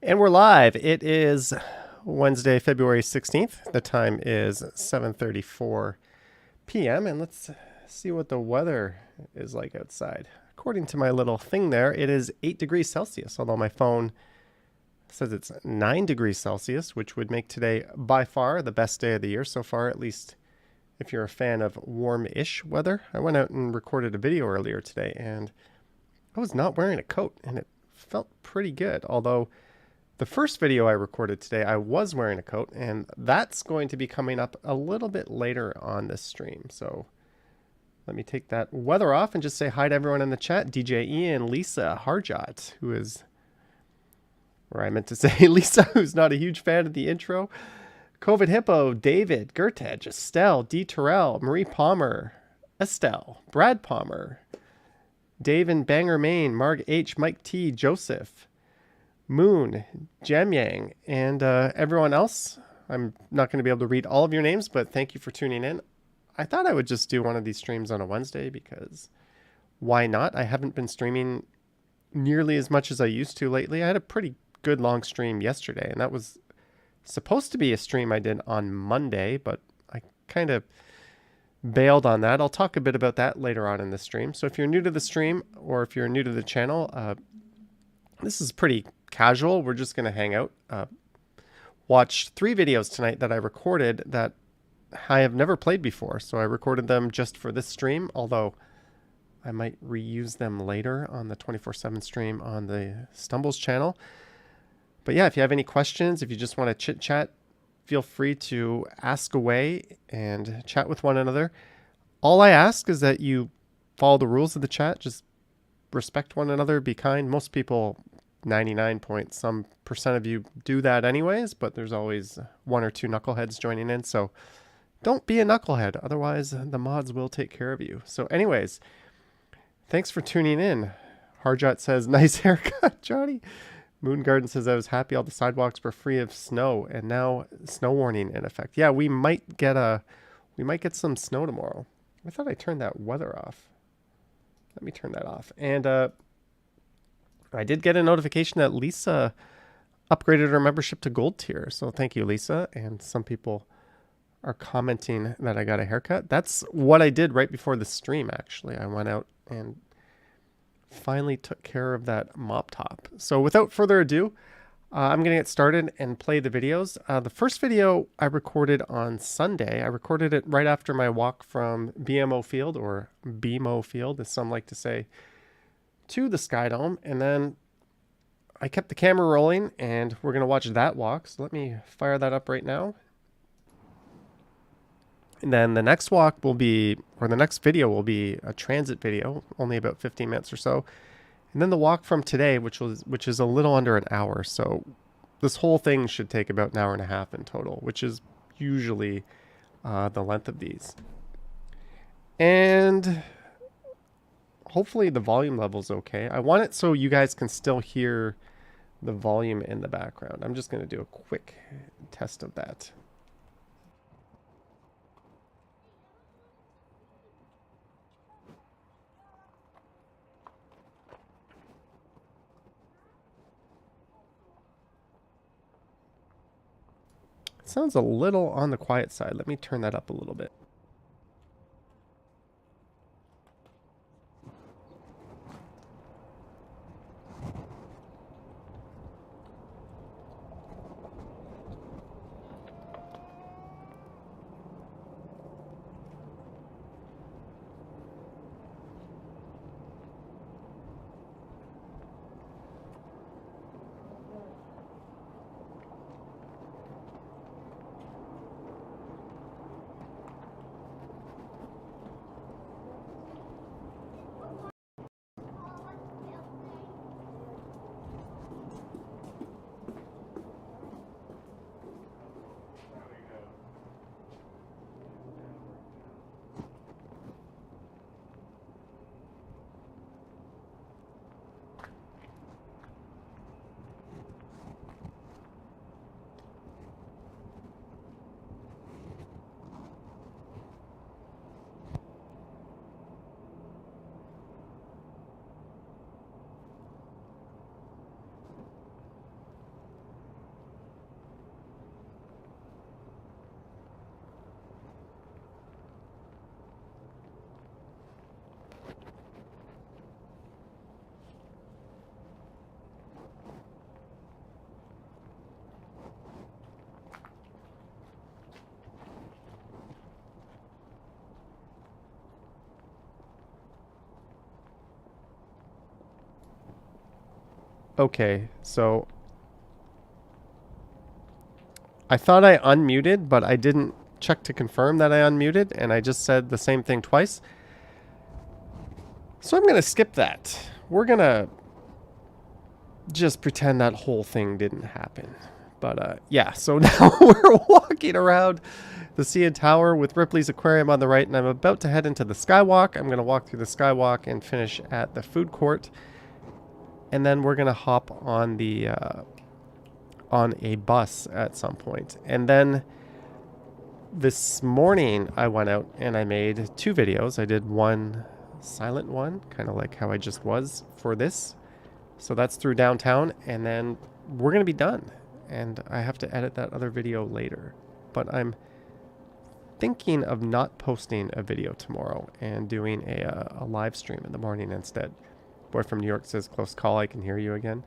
And we're live. It is Wednesday, February 16th. The time is 7:34 p.m. And let's see what the weather is like outside. According to my little thing there, it is 8 degrees Celsius, although my phone says it's 9 degrees Celsius, which would make today by far the best day of the year so far, at least if you're a fan of warm-ish weather. I went out and recorded a video earlier today, and I was not wearing a coat, and it felt pretty good, although the first video I recorded today, I was wearing a coat, and that's going to be coming up a little bit later on this stream. So let me take that weather off and just say hi to everyone in the chat. DJ Ian, Lisa, Harjot, who is, or I meant to say Lisa, who's not a huge fan of the intro. COVID Hippo, David, Gertej, Estelle, D. Terrell, Marie Palmer, Estelle, Brad Palmer, Dave and Banger Main, Marg H, Mike T, Joseph, Moon, Jem Yang, and everyone else. I'm not going to be able to read all of your names, but thank you for tuning in. I thought I would just do one of these streams on a Wednesday because why not? I haven't been streaming nearly as much as I used to lately. I had a pretty good long stream yesterday, and that was supposed to be a stream I did on Monday, but I kind of bailed on that. I'll talk a bit about that later on in the stream. So if you're new to the stream or if you're new to the channel, this is pretty casual. We're just going to hang out, watch 3 videos tonight that I recorded that I have never played before. So I recorded them just for this stream, although I might reuse them later on the 24/7 stream on the Stumbles channel. But yeah, if you have any questions, if you just want to chit chat, feel free to ask away and chat with one another. All I ask is that you follow the rules of the chat. Just respect one another, be kind. Most people, 99 point some percent of you do that anyways, but there's always 1 or 2 knuckleheads joining in. So don't be a knucklehead. Otherwise, the mods will take care of you. So anyways, thanks for tuning in. Harjot says, nice haircut, Johnny. Moon Garden says, I was happy all the sidewalks were free of snow and now snow warning in effect. Yeah, we might get some snow tomorrow. I thought I turned that weather off. Let me turn that off. And I did get a notification that Lisa upgraded her membership to gold tier. So thank you, Lisa. And some people are commenting that I got a haircut. That's what I did right before the stream, actually. I went out and finally took care of that mop top. So without further ado, I'm going to get started and play the videos. The first video I recorded on Sunday. I recorded it right after my walk from BMO Field, or BMO Field, as some like to say, to the Sky Dome. And then I kept the camera rolling, and we're going to watch that walk. So let me fire that up right now. And then the next walk will be, or the next video will be a transit video, only about 15 minutes or so. And then the walk from today, which is a little under an hour. So this whole thing should take about an hour and a half in total, which is usually the length of these. And hopefully the volume level's okay. I want it so you guys can still hear the volume in the background. I'm just going to do a quick test of that. Sounds a little on the quiet side. Let me turn that up a little bit. Okay, so I thought I unmuted, but I didn't check to confirm that I unmuted, and I just said the same thing twice. So I'm going to skip that. We're going to just pretend that whole thing didn't happen. But yeah, so now we're walking around the CN Tower with Ripley's Aquarium on the right, and I'm about to head into the Skywalk. I'm going to walk through the Skywalk and finish at the food court. And then we're going to hop on the on a bus at some point. And then this morning I went out and I made 2 videos. I did one silent one, kind of like how I just was for this. So that's through downtown, and then we're going to be done. And I have to edit that other video later. But I'm thinking of not posting a video tomorrow and doing a live stream in the morning instead. Boy from New York says, close call, I can hear you again.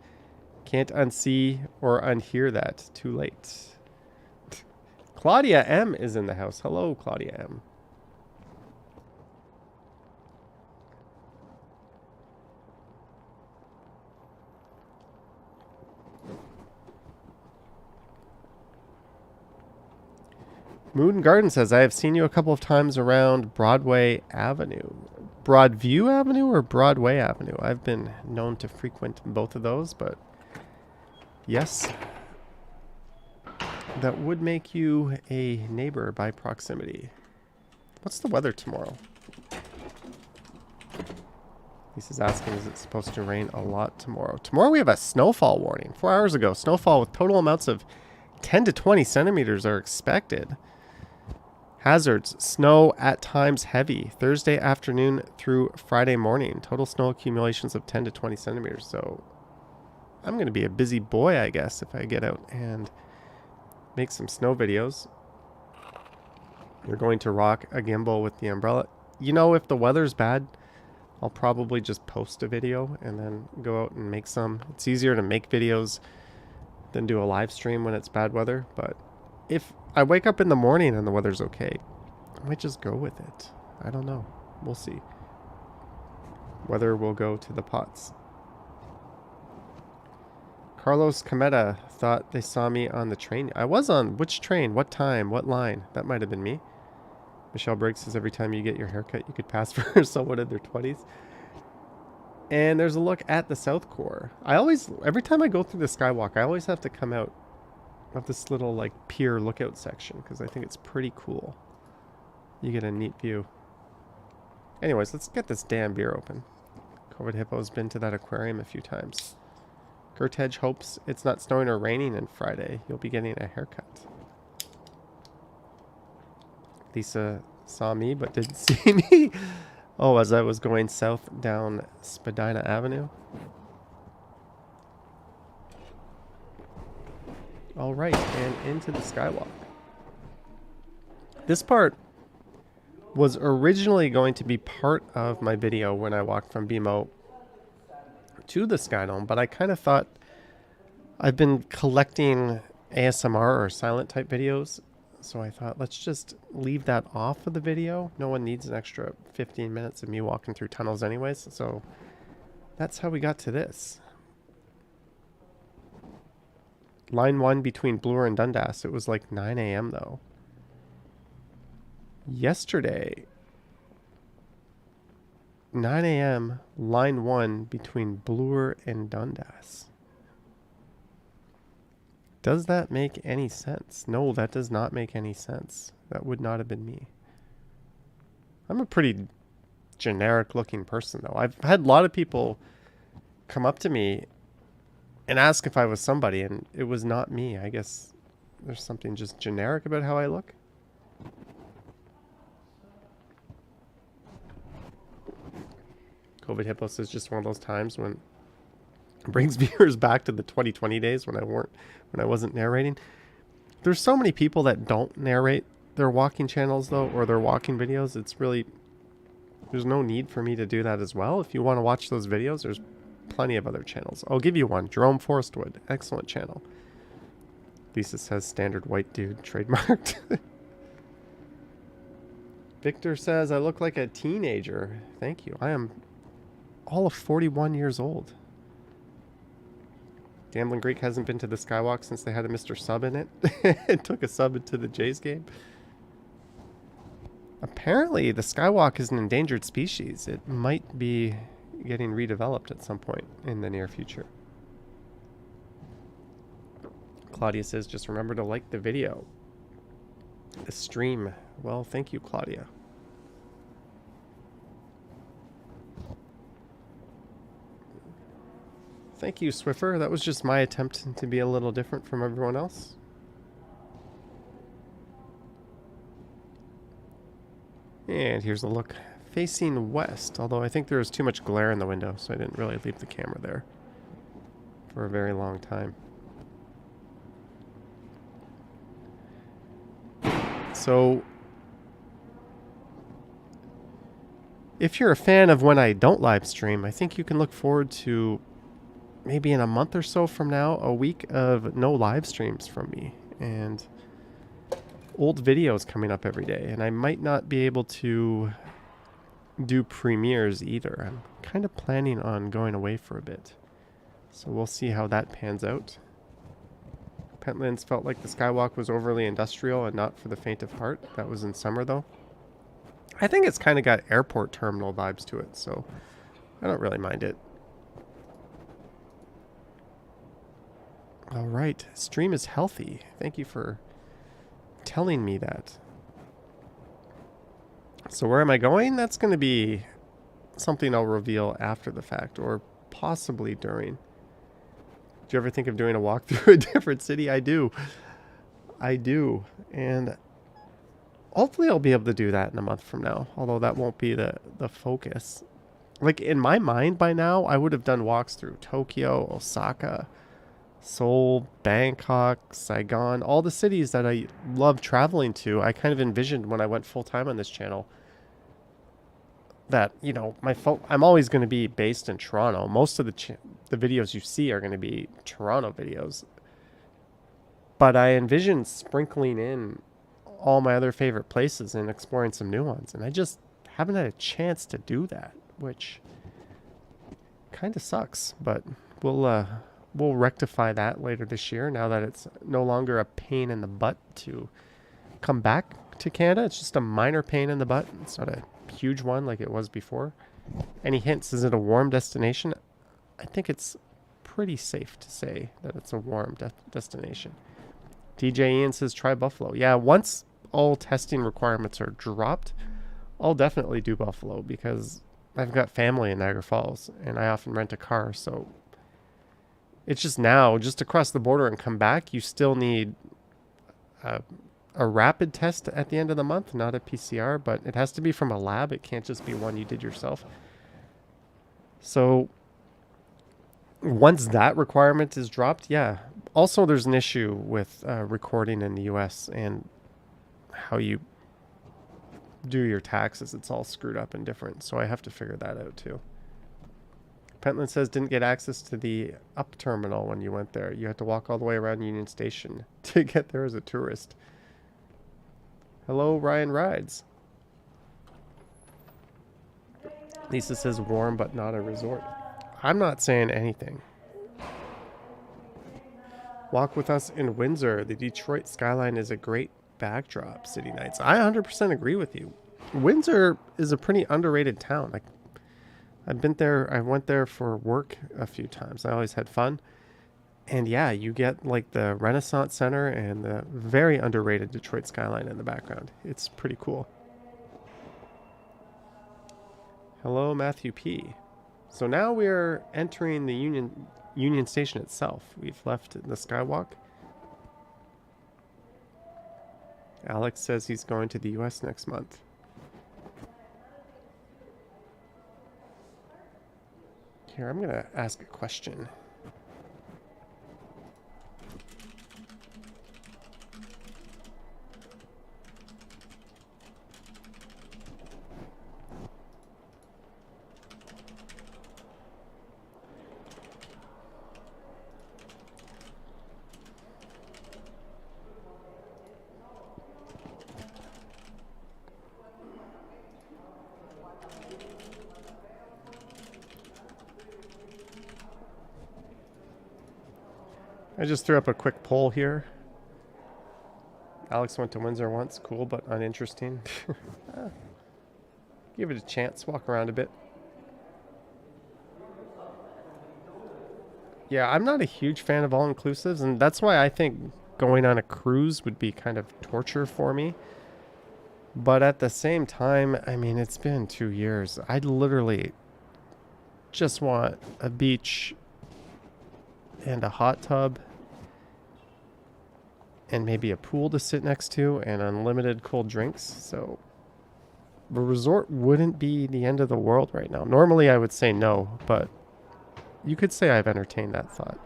Can't unsee or unhear that. Too late. Claudia M is in the house. Hello, Claudia M. Moon Garden says, I have seen you a couple of times around Broadway Avenue. Broadview Avenue or Broadway Avenue? I've been known to frequent both of those, but yes, that would make you a neighbor by proximity. What's the weather tomorrow? Lisa's asking, is it supposed to rain a lot tomorrow? Tomorrow we have a snowfall warning. 4 hours ago, snowfall with total amounts of 10 to 20 centimeters are expected. Hazards, snow at times heavy. Thursday afternoon through Friday morning. Total snow accumulations of 10 to 20 centimeters. So I'm going to be a busy boy, I guess, if I get out and make some snow videos. You're going to rock a gimbal with the umbrella. You know, if the weather's bad, I'll probably just post a video and then go out and make some. It's easier to make videos than do a live stream when it's bad weather, but if I wake up in the morning and the weather's okay, I might just go with it. I don't know. We'll see. Weather will go to the pots. Carlos Cometa thought they saw me on the train. I was on which train? What time? What line? That might have been me. Michelle Briggs says every time you get your haircut, you could pass for someone in their 20s. And there's a look at the South Core. Every time I go through the Skywalk, I always have to come out of this little like pier lookout section because I think it's pretty cool. You get a neat view. Anyways, let's get this damn beer open. COVID Hippo's been to that aquarium a few times. Gertedge hopes it's not snowing or raining on Friday. You'll be getting a haircut. Lisa saw me but didn't see me. Oh, as I was going south down Spadina Avenue. All right, and into the Skywalk. This part was originally going to be part of my video when I walked from BMO to the Skydome, but I kind of thought I've been collecting ASMR or silent type videos, so I thought let's just leave that off of the video. No one needs an extra 15 minutes of me walking through tunnels anyways, so that's how we got to this. Line 1 between Bloor and Dundas. It was like 9 a.m. though. Yesterday, 9 a.m., line 1 between Bloor and Dundas. Does that make any sense? No, that does not make any sense. That would not have been me. I'm a pretty generic looking person though. I've had a lot of people come up to me and ask if I was somebody, and it was not me. I guess there's something just generic about how I look. COVID Hippo says just one of those times when it brings viewers back to the 2020 days when I wasn't narrating. There's so many people that don't narrate their walking channels though, or their walking videos. It's really, there's no need for me to do that as well. If you want to watch those videos, there's plenty of other channels. I'll give you one. Jerome Forestwood, excellent channel. Lisa says standard white dude trademarked. Victor says I look like a teenager. Thank you. I am all of 41 years old. Gambling Greek hasn't been to the Skywalk since they had a Mr. Sub in it. It took a sub into the Jays game. Apparently, the Skywalk is an endangered species. It might be getting redeveloped at some point in the near future. Claudia says, just remember to like the video. The stream. Well, thank you, Claudia. Thank you, Swiffer. That was just my attempt to be a little different from everyone else. And here's a look facing west, although I think there was too much glare in the window, so I didn't really leave the camera there for a very long time. So, if you're a fan of when I don't live stream, I think you can look forward to maybe in a month or so from now, a week of no live streams from me and old videos coming up every day. And I might not be able to do premieres either. I'm kind of planning on going away for a bit. So we'll see how that pans out. Pentlands felt like the Skywalk was overly industrial and not for the faint of heart. That was in summer though. I think it's kind of got airport terminal vibes to it, so I don't really mind it. All right, stream is healthy. Thank you for telling me that. So where am I going? That's going to be something I'll reveal after the fact, or possibly during. Do you ever think of doing a walk through a different city? I do. And hopefully I'll be able to do that in a month from now, although that won't be the focus. Like in my mind by now, I would have done walks through Tokyo, Osaka, Seoul, Bangkok, Saigon, all the cities that I love traveling to. I kind of envisioned when I went full time on this channel that, you know, I'm always going to be based in Toronto. Most of the videos you see are going to be Toronto videos. But I envisioned sprinkling in all my other favorite places and exploring some new ones. And I just haven't had a chance to do that, which kind of sucks. But we'll rectify that later this year now that it's no longer a pain in the butt to come back to Canada. It's just a minor pain in the butt. It's not a huge one like it was before. Any hints? Is it a warm destination? I think it's pretty safe to say that it's a warm destination. DJ Ian says try Buffalo. Yeah, once all testing requirements are dropped, I'll definitely do Buffalo because I've got family in Niagara Falls and I often rent a car, so it's just now, just to cross the border and come back, you still need a rapid test at the end of the month, not a PCR, but it has to be from a lab. It can't just be one you did yourself. So once that requirement is dropped, yeah. Also, there's an issue with recording in the US and how you do your taxes. It's all screwed up and different, so I have to figure that out too. Pentland says didn't get access to the up terminal when you went there. You had to walk all the way around Union Station to get there as a tourist. Hello, Ryan Rides. Lisa says warm but not a resort. I'm not saying anything. Walk with us in Windsor. The Detroit skyline is a great backdrop. City nights. I 100% agree with you. Windsor is a pretty underrated town. Like, I've been there. I went there for work a few times. I always had fun. And yeah, you get like the Renaissance Center and the very underrated Detroit skyline in the background. It's pretty cool. Hello, Matthew P. So now we're entering the Union Station itself. We've left the Skywalk. Alex says he's going to the US next month. Here, I'm going to ask a question. I just threw up a quick poll here. Alex went to Windsor once. Cool, but uninteresting. Give it a chance. Walk around a bit. Yeah, I'm not a huge fan of all-inclusives, and that's why I think going on a cruise would be kind of torture for me. But at the same time, I mean, it's been 2 years. I literally just want a beach and a hot tub and maybe a pool to sit next to and unlimited cold drinks. So the resort wouldn't be the end of the world right now. Normally I would say no, but you could say I've entertained that thought.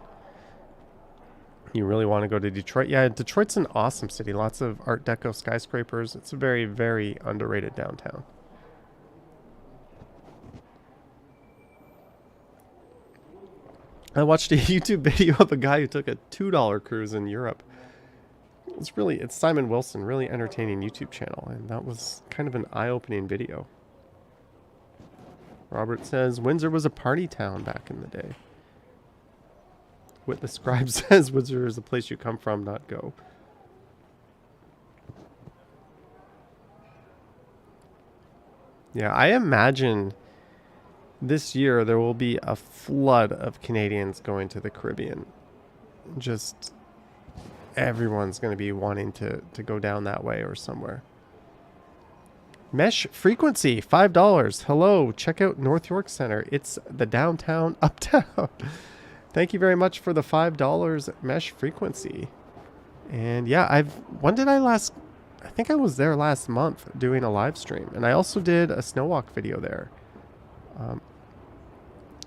You really want to go to Detroit? Yeah, Detroit's an awesome city. Lots of Art Deco skyscrapers. It's a very, very underrated downtown. I watched a YouTube video of a guy who took a $2 cruise in Europe. It's Simon Wilson, really entertaining YouTube channel, and that was kind of an eye-opening video. Robert says, Windsor was a party town back in the day. Whit the Scribe says, Windsor is the place you come from, not go. Yeah, I imagine this year there will be a flood of Canadians going to the Caribbean. Just everyone's going to be wanting to go down that way or somewhere. Mesh Frequency, $5. Hello, check out North York Center. It's the downtown uptown. Thank you very much for the $5 Mesh Frequency. And yeah, I think I was there last month doing a live stream. And I also did a snow walk video there.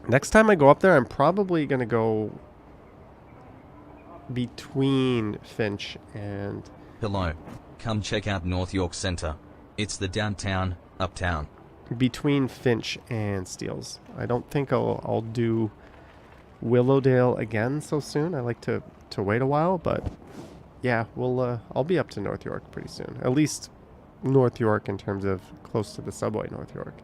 Next time I go up there, I'm probably going to go between Finch and... Hello, come check out North York Center. It's the downtown, uptown. Between Finch and Steeles. I don't think I'll do Willowdale again so soon. I like to wait a while, but yeah, I'll be up to North York pretty soon. At least North York in terms of close to the subway North York.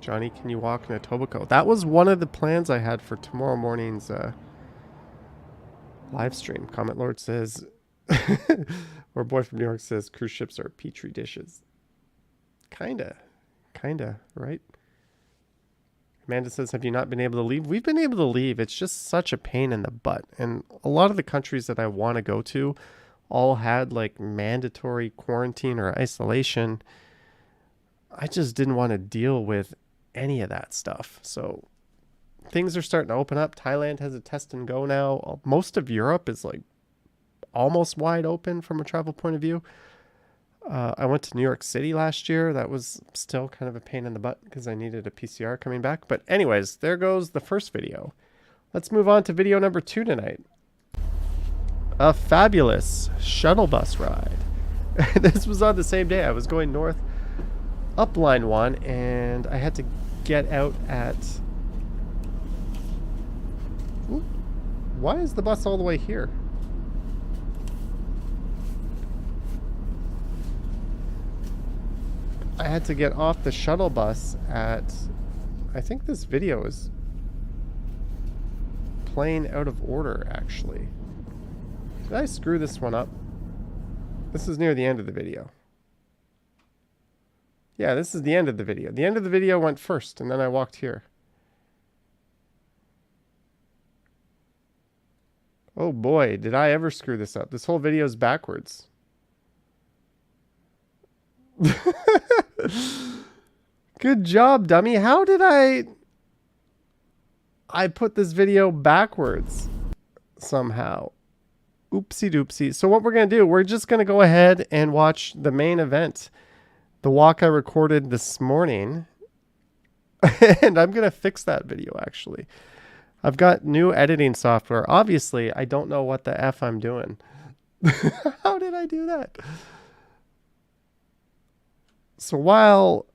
Johnny, can you walk in Etobicoke? That was one of the plans I had for tomorrow morning's live stream. Comment Lord says, or Boy from New York says, cruise ships are petri dishes. Kinda, right? Amanda says, have you not been able to leave? We've been able to leave. It's just such a pain in the butt. And a lot of the countries that I want to go to all had like mandatory quarantine or isolation. I just didn't want to deal with any of that stuff. So things are starting to open up. Thailand has a test and go now. Most of Europe is like almost wide open from a travel point of view. I went to New York City last year. That was still kind of a pain in the butt because I needed a PCR coming back. But anyways, there goes the first video. Let's move on to video number 2 tonight. A fabulous shuttle bus ride. This was on the same day. I was going north up line 1 and I had to get out at... Ooh, why is the bus all the way here? I had to get off the shuttle bus at... I think this video is playing out of order, actually. Did I screw this one up? This is near the end of the video. Yeah, this is the end of the video. The end of the video went first, and then I walked here. Oh boy, did I ever screw this up. This whole video is backwards. Good job, dummy. How did I put this video backwards somehow? Oopsie doopsie. So what we're going to do, we're just going to go ahead and watch the main event. The walk I recorded this morning. And I'm going to fix that video, actually. I've got new editing software. Obviously, I don't know what the F I'm doing. How did I do that? So while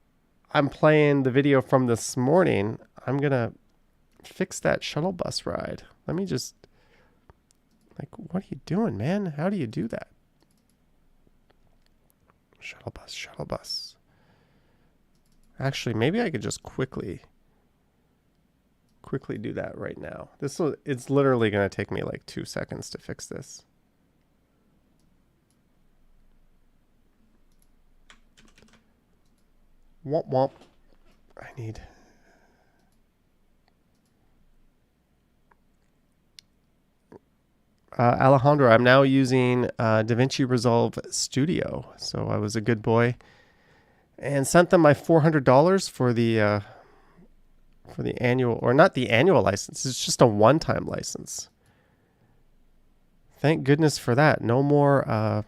I'm playing the video from this morning, I'm going to fix that shuttle bus ride. Let me just... Like, what are you doing, man? How do you do that? Shuttle bus, shuttle bus. Actually, maybe I could just quickly quickly do that right now. It's literally going to take me like 2 seconds to fix this. Womp womp. I need... Alejandro, I'm now using Davinci Resolve Studio. So I was a good boy and sent them my $400 for the annual, or not the annual license. It's just a one-time license. Thank goodness for that. No more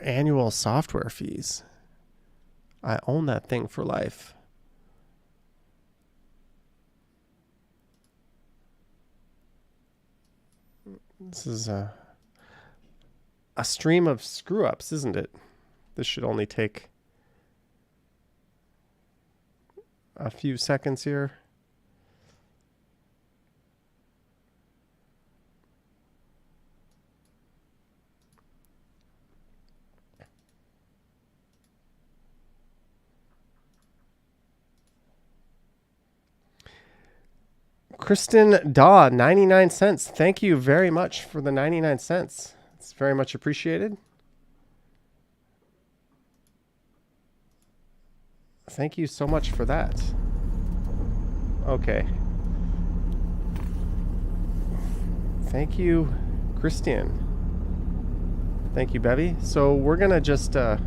annual software fees. I own that thing for life. This is a stream of screw-ups, isn't it? This should only take a few seconds here. Kristen Daw, 99 cents. Thank you very much for the 99 cents. It's very much appreciated. Thank you so much for that. Okay. Thank you, Christian. Thank you, Bevy. So we're going to just go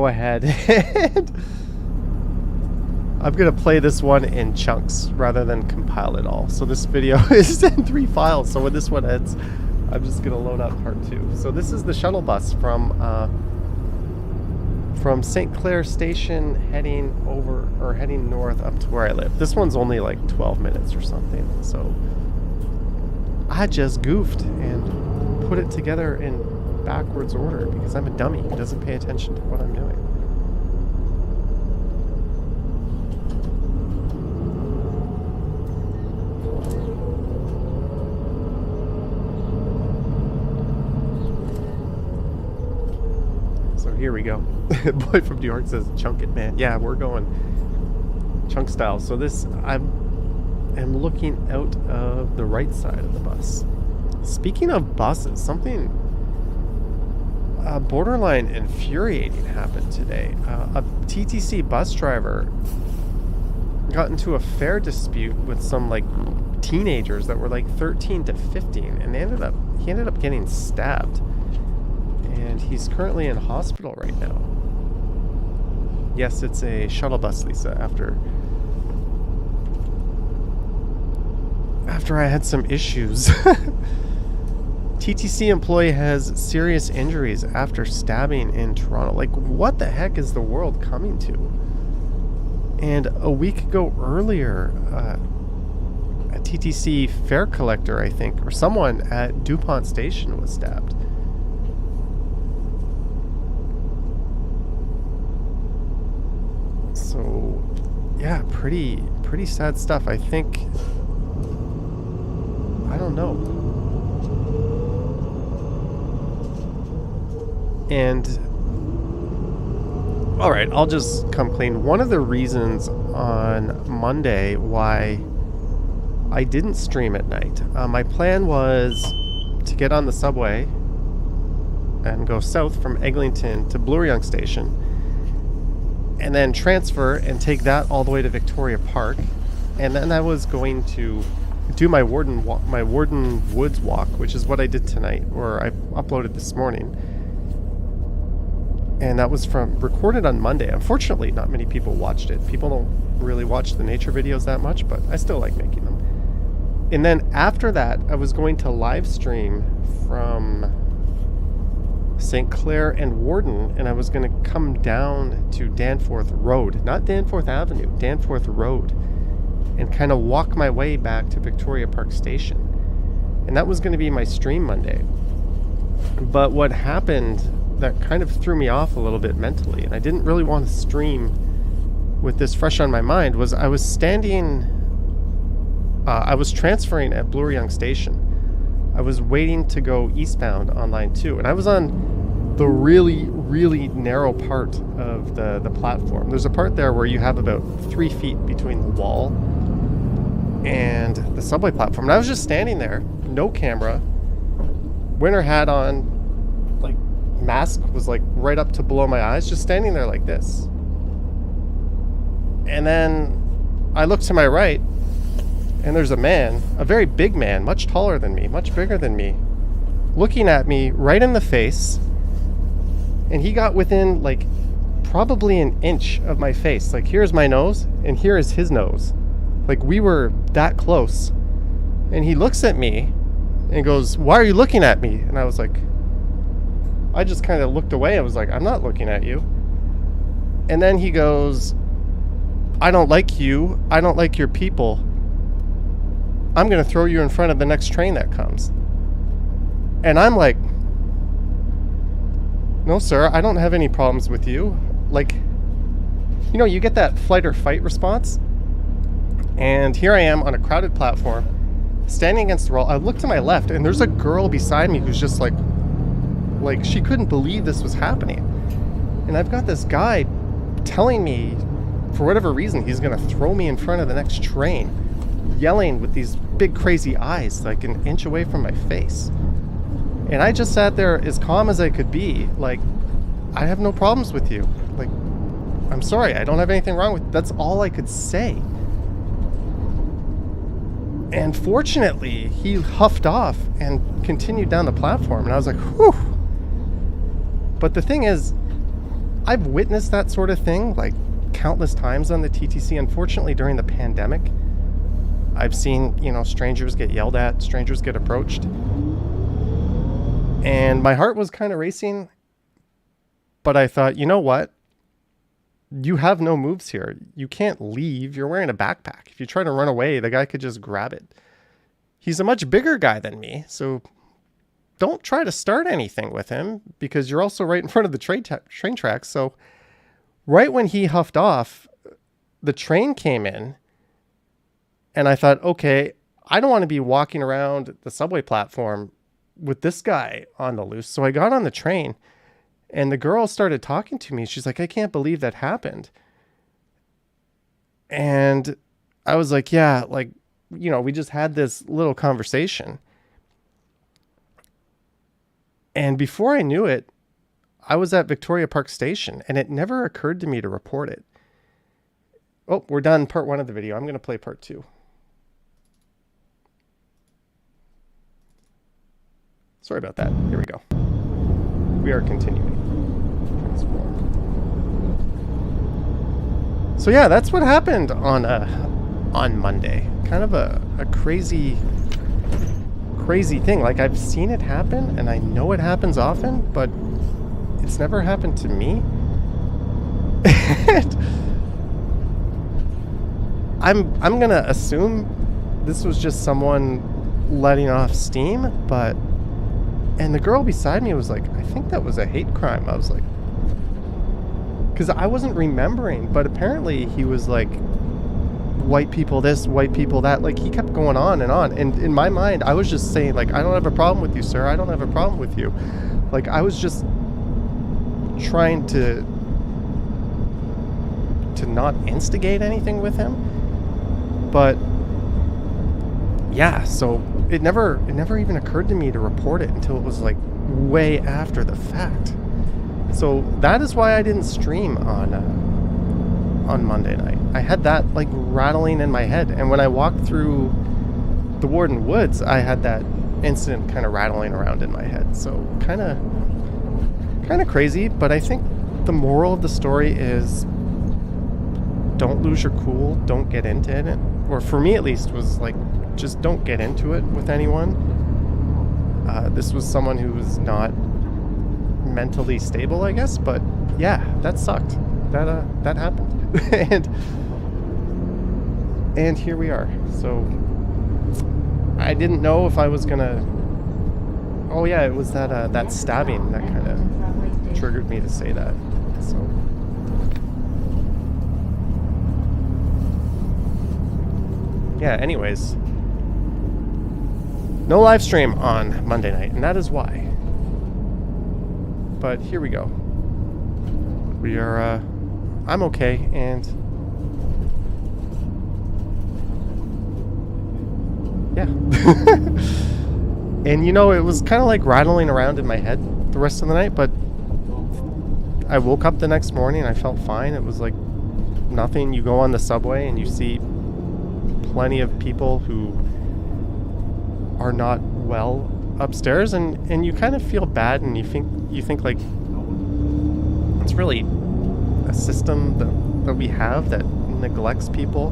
ahead and... I'm going to play this one in chunks rather than compile it all. So this video is in 3 files. So when this one ends, I'm just going to load up part 2. So this is the shuttle bus from St. Clair Station heading north up to where I live. This one's only like 12 minutes or something. So I just goofed and put it together in backwards order because I'm a dummy who doesn't pay attention to what I'm doing. Here we go. Boy from New York says, chunk it, man. Yeah, we're going chunk style. So this, I am looking out of the right side of the bus. Speaking of buses, something borderline infuriating happened today. A TTC bus driver got into a fare dispute with some like teenagers that were like 13 to 15, and he ended up getting stabbed. And he's currently in hospital right now. Yes, it's a shuttle bus, Lisa, after I had some issues. TTC employee has serious injuries after stabbing in Toronto. Like, what the heck is the world coming to? And a week ago earlier, a TTC fare collector, I think, or someone at DuPont Station was stabbed. So, yeah, pretty sad stuff. I think, I don't know. And, all right, I'll just come clean. One of the reasons on Monday why I didn't stream at night, my plan was to get on the subway and go south from Eglinton to Bloor-Yonge Station, and then transfer and take that all the way to Victoria Park. And then I was going to do my Warden Woods walk, which is what I did tonight, or I uploaded this morning. And that was recorded on Monday. Unfortunately, not many people watched it. People don't really watch the nature videos that much, but I still like making them. And then after that, I was going to live stream from St. Clair and Warden, and I was going to come down to Danforth Road, not Danforth Avenue, Danforth Road, and kind of walk my way back to Victoria Park Station. And that was going to be my stream Monday. But what happened that kind of threw me off a little bit mentally, and I didn't really want to stream with this fresh on my mind, was I was transferring at Bloor-Yonge Station. I was waiting to go eastbound on line 2, and I was on the really, really narrow part of the platform. There's a part there where you have about 3 feet between the wall and the subway platform. And I was just standing there, no camera, winter hat on, like mask was like right up to below my eyes, just standing there like this. And then I look to my right, and there's a man, a very big man, much taller than me, much bigger than me, looking at me right in the face. And he got within like probably an inch of my face. Like, here's my nose and here is his nose. Like, we were that close. And he looks at me and goes, "Why are you looking at me?" And I was like, I just kind of looked away. I was like, "I'm not looking at you." And then he goes, "I don't like you. I don't like your people. I'm going to throw you in front of the next train that comes." And I'm like, "No, sir, I don't have any problems with you." Like, you know, you get that flight or fight response. And here I am on a crowded platform, standing against the wall. I look to my left, and there's a girl beside me who's just like she couldn't believe this was happening. And I've got this guy telling me, for whatever reason, he's going to throw me in front of the next train, yelling with these big crazy eyes like an inch away from my face. And I just sat there as calm as I could be, like, "I have no problems with you. Like, I'm sorry, I don't have anything wrong with you." That's all I could say. And fortunately, he huffed off and continued down the platform. And I was like, whew. But the thing is, I've witnessed that sort of thing like countless times on the TTC. Unfortunately, during the pandemic, I've seen, you know, strangers get yelled at, strangers get approached. And my heart was kind of racing. But I thought, you know what? You have no moves here. You can't leave. You're wearing a backpack. If you try to run away, the guy could just grab it. He's a much bigger guy than me, so don't try to start anything with him, because you're also right in front of the train tracks. So right when he huffed off, the train came in, and I thought, okay, I don't want to be walking around the subway platform with this guy on the loose. So I got on the train. And the girl started talking to me. She's like, "I can't believe that happened." And I was like, yeah, like, you know, we just had this little conversation. And before I knew it, I was at Victoria Park Station, and it never occurred to me to report it. Oh, we're done part 1 of the video. I'm going to play part 2. Sorry about that. Here we go. We are continuing. So yeah, that's what happened on Monday. Kind of a crazy thing. Like, I've seen it happen, and I know it happens often, but it's never happened to me. And I'm gonna assume this was just someone letting off steam, and the girl beside me was like, "I think that was a hate crime." I was like, because I wasn't remembering, but apparently he was like, "White people this, white people that." Like, he kept going on. And in my mind, I was just saying, like, "I don't have a problem with you, sir. I don't have a problem with you." Like, I was just trying to not instigate anything with him. But yeah, so it never even occurred to me to report it until it was like way after the fact. So that is why I didn't stream on Monday night. I had that like rattling in my head, and when I walked through the Warden Woods, I had that incident kind of rattling around in my head. So kind of crazy, but I think the moral of the story is, don't lose your cool, don't get into it. Or for me at least, was like, just don't get into it with anyone. This was someone who was not mentally stable, I guess, but yeah, that sucked. That happened. and here we are. So I didn't know if I was gonna. Oh yeah, it was that stabbing that kind of triggered me to say that. So yeah, anyways, no live stream on Monday night, and that is why. But here we go. We are, I'm okay, and yeah. And you know, it was kind of like rattling around in my head the rest of the night, but I woke up the next morning and I felt fine. It was like nothing. You go on the subway and you see plenty of people who are not well upstairs, and you kind of feel bad, and you think like it's really a system that we have that neglects people,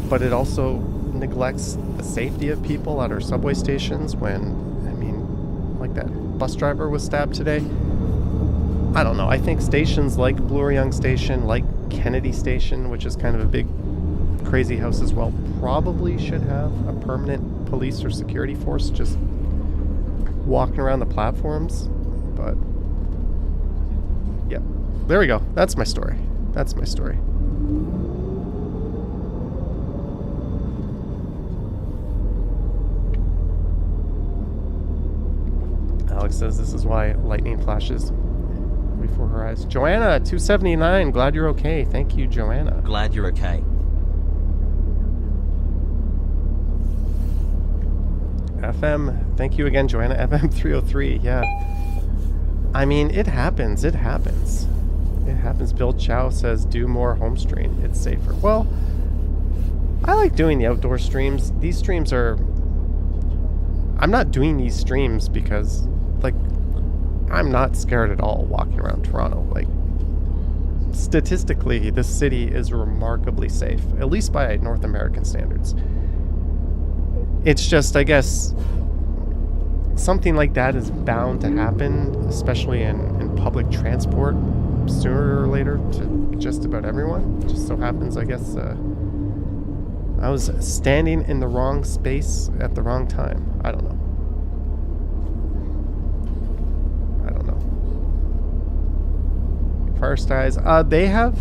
but it also neglects the safety of people at our subway stations. When, I mean, like that bus driver was stabbed today. I don't know. I think stations like Bloor Young Station, like Kennedy Station, which is kind of a big crazy house as well, probably should have a permanent police or security force just walking around the platforms. But yeah, there we go. That's my story. That's my story. Alex says this is why lightning flashes before her eyes. Joanna 279, glad you're okay. Thank you, Joanna. Glad you're okay. FM, thank you again, Joanna. FM 303, yeah. I mean, it happens. It happens. It happens. Bill Chow says, do more home stream. It's safer. Well, I like doing the outdoor streams. These streams are... I'm not doing these streams because, like, I'm not scared at all walking around Toronto. Like, statistically, this city is remarkably safe, at least by North American standards. It's just, I guess, something like that is bound to happen, especially in public transport, sooner or later, to just about everyone. It just so happens, I guess, I was standing in the wrong space at the wrong time. I don't know. Fire Styles, they have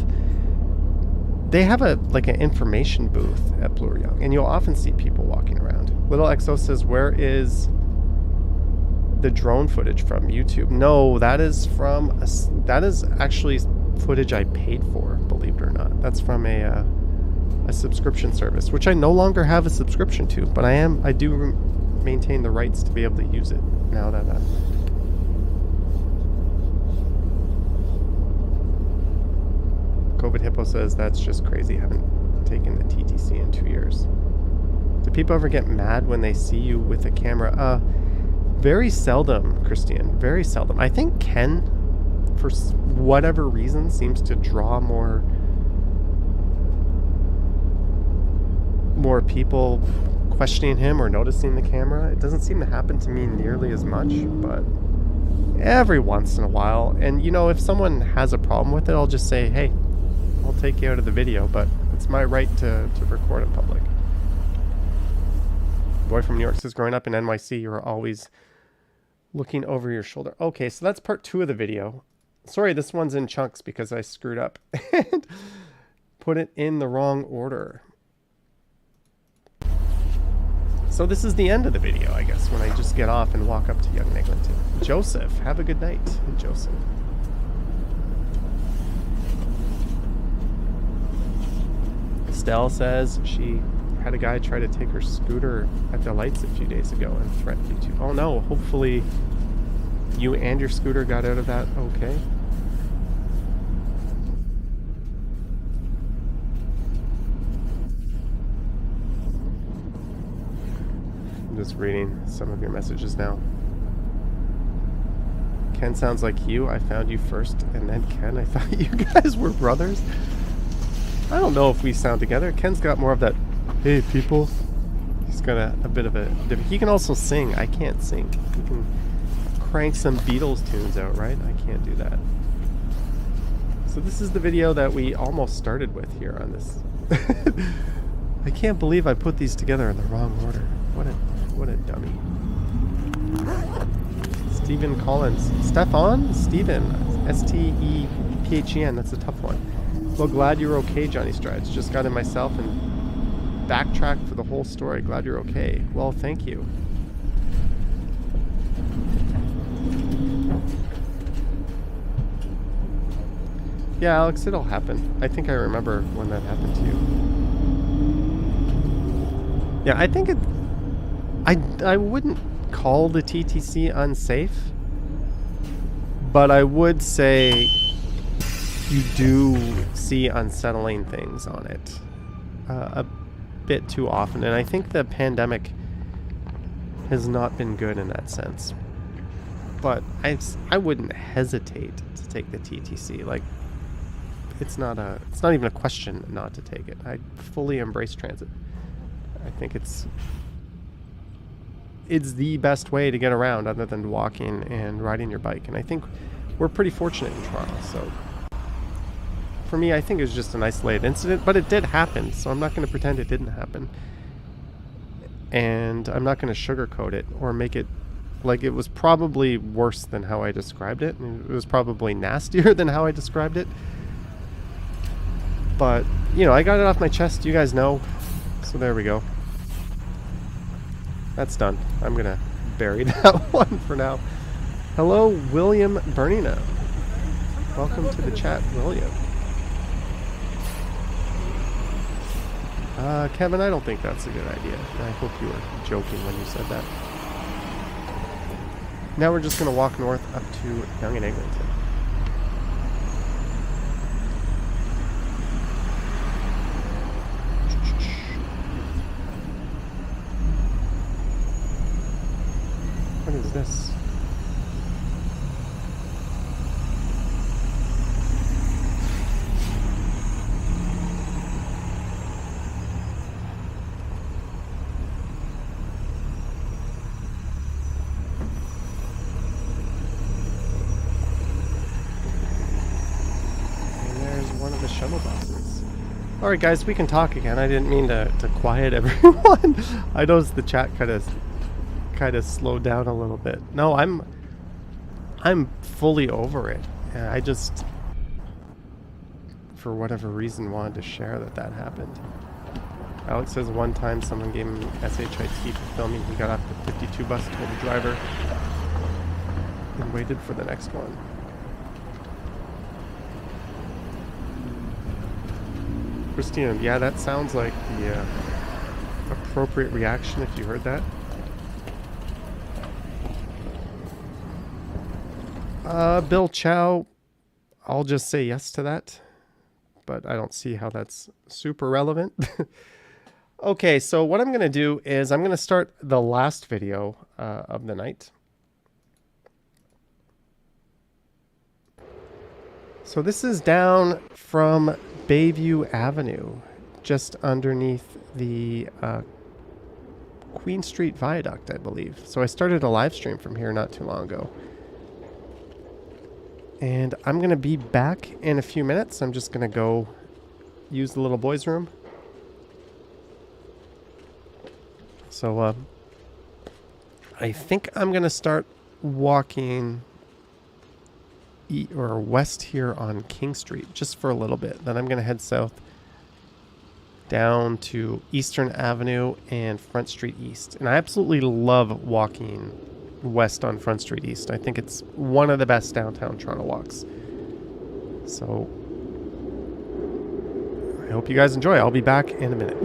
a like an information booth at Bloor Young, and you'll often see people walking around. Little XO says, where is the drone footage from? YouTube? No, that is from that is actually footage I paid for, believe it or not. That's from a subscription service, which I no longer have a subscription to, but I do maintain the rights to be able to use it now that COVID Hippo says that's just crazy. Haven't taken the TTC in 2 years. Do people ever get mad when they see you with a camera? Very seldom, Christian. Very seldom. I think Ken, for whatever reason, seems to draw more people questioning him or noticing the camera. It doesn't seem to happen to me nearly as much, but every once in a while. And, you know, if someone has a problem with it, I'll just say, hey, I'll take you out of the video, but it's my right to record in public. Boy from New York says, growing up in NYC, you were always looking over your shoulder. Okay, so that's part 2 of the video. Sorry, this one's in chunks because I screwed up and put it in the wrong order. So this is the end of the video, I guess, when I just get off and walk up to Young Eglinton. Joseph, have a good night, Joseph. Estelle says she had a guy try to take her scooter at the lights a few days ago and threatened you to. Oh no, hopefully you and your scooter got out of that okay. I'm just reading some of your messages now. Ken sounds like you. I found you first and then Ken. I thought you guys were brothers. I don't know if we sound together. Ken's got more of that, hey people. He's got a bit of a... He can also sing. I can't sing. He can crank some Beatles tunes out, right? I can't do that. So this is the video that we almost started with here on this. I can't believe I put these together in the wrong order. What a dummy. Stephen Collins. Stefan? Stephen. S-T-E-P-H-E-N. That's a tough one. Well, glad you're okay, Johnny Strides. Just got in myself and backtracked for the whole story. Glad you're okay. Well, thank you. Yeah, Alex, it'll happen. I think I remember when that happened to you. Yeah, I think it... I wouldn't call the TTC unsafe, but I would say you do see unsettling things on it a bit too often, and I think the pandemic has not been good in that sense. But I wouldn't hesitate to take the TTC. Like, it's not even a question not to take it. I fully embrace transit. I think it's the best way to get around other than walking and riding your bike. And I think we're pretty fortunate in Toronto. So for me, I think it was just an isolated incident, but it did happen. So I'm not going to pretend it didn't happen. And I'm not going to sugarcoat it or make it like it was probably worse than how I described it. It was probably nastier than how I described it. But, you know, I got it off my chest. You guys know. So there we go. That's done. I'm going to bury that one for now. Hello, William Bernina. Welcome to the chat, William. Kevin, I don't think that's a good idea. I hope you were joking when you said that. Now we're just going to walk north up to Yonge and Eglinton. What is this? Shuttle buses. Alright guys, we can talk again. I didn't mean to quiet everyone. I noticed the chat kind of slowed down a little bit. No, I'm fully over it. I just, for whatever reason, wanted to share that happened. Alex says one time someone gave him SHIT for filming. He got off the 52 bus, told the driver, and waited for the next one. Christina, yeah, that sounds like the appropriate reaction if you heard that. Bill Chow, I'll just say yes to that, but I don't see how that's super relevant. Okay, so what I'm going to do is I'm going to start the last video of the night. So this is down from Bayview Avenue, just underneath the Queen Street Viaduct, I believe. So I started a live stream from here not too long ago. And I'm going to be back in a few minutes. I'm just going to go use the little boys' room. So I think I'm going to start walking or west here on King Street just for a little bit. Then I'm going to head south down to Eastern Avenue and Front Street East. And I absolutely love walking west on Front Street East. I think it's one of the best downtown Toronto walks. So I hope you guys enjoy. I'll be back in a minute.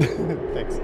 Thanks.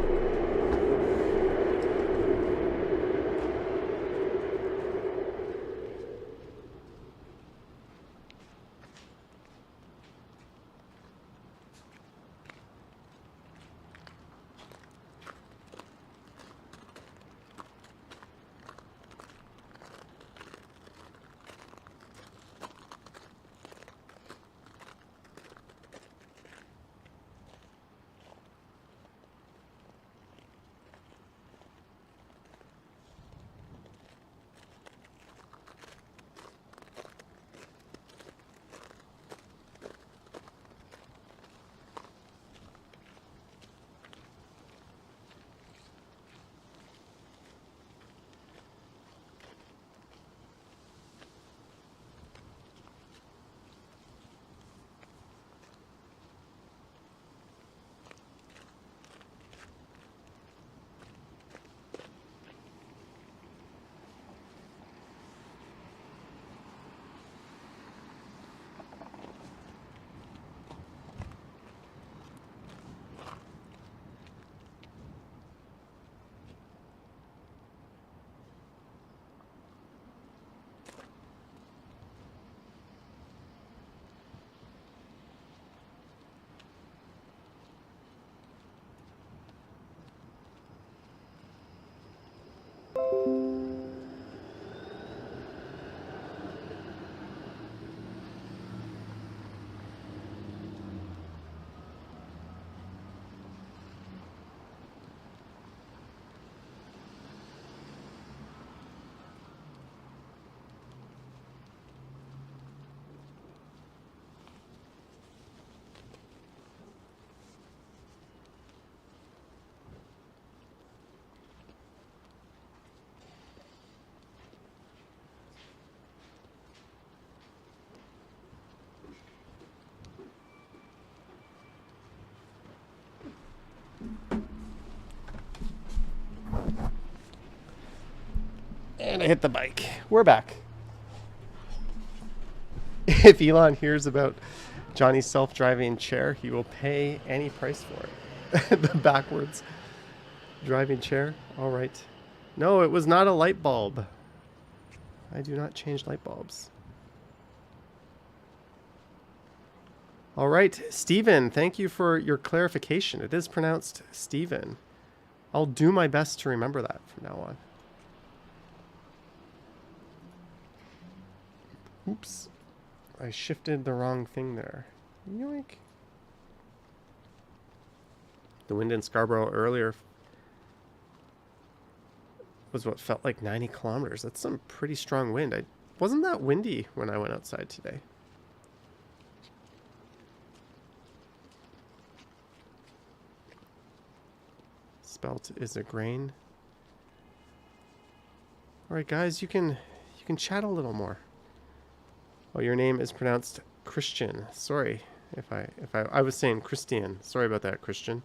And I hit the bike. We're back. If Elon hears about Johnny's self-driving chair, he will pay any price for it. The backwards driving chair. All right. No, it was not a light bulb. I do not change light bulbs. All right, Stephen, thank you for your clarification. It is pronounced Stephen. I'll do my best to remember that from now on. Oops. I shifted the wrong thing there. Yoink. The wind in Scarborough earlier was what felt like 90 kilometers. That's some pretty strong wind. I wasn't that windy when I went outside today. Spelt is a grain. All right, guys, you can chat a little more. Oh, your name is pronounced Christian. Sorry if I was saying Christian. Sorry about that, Christian.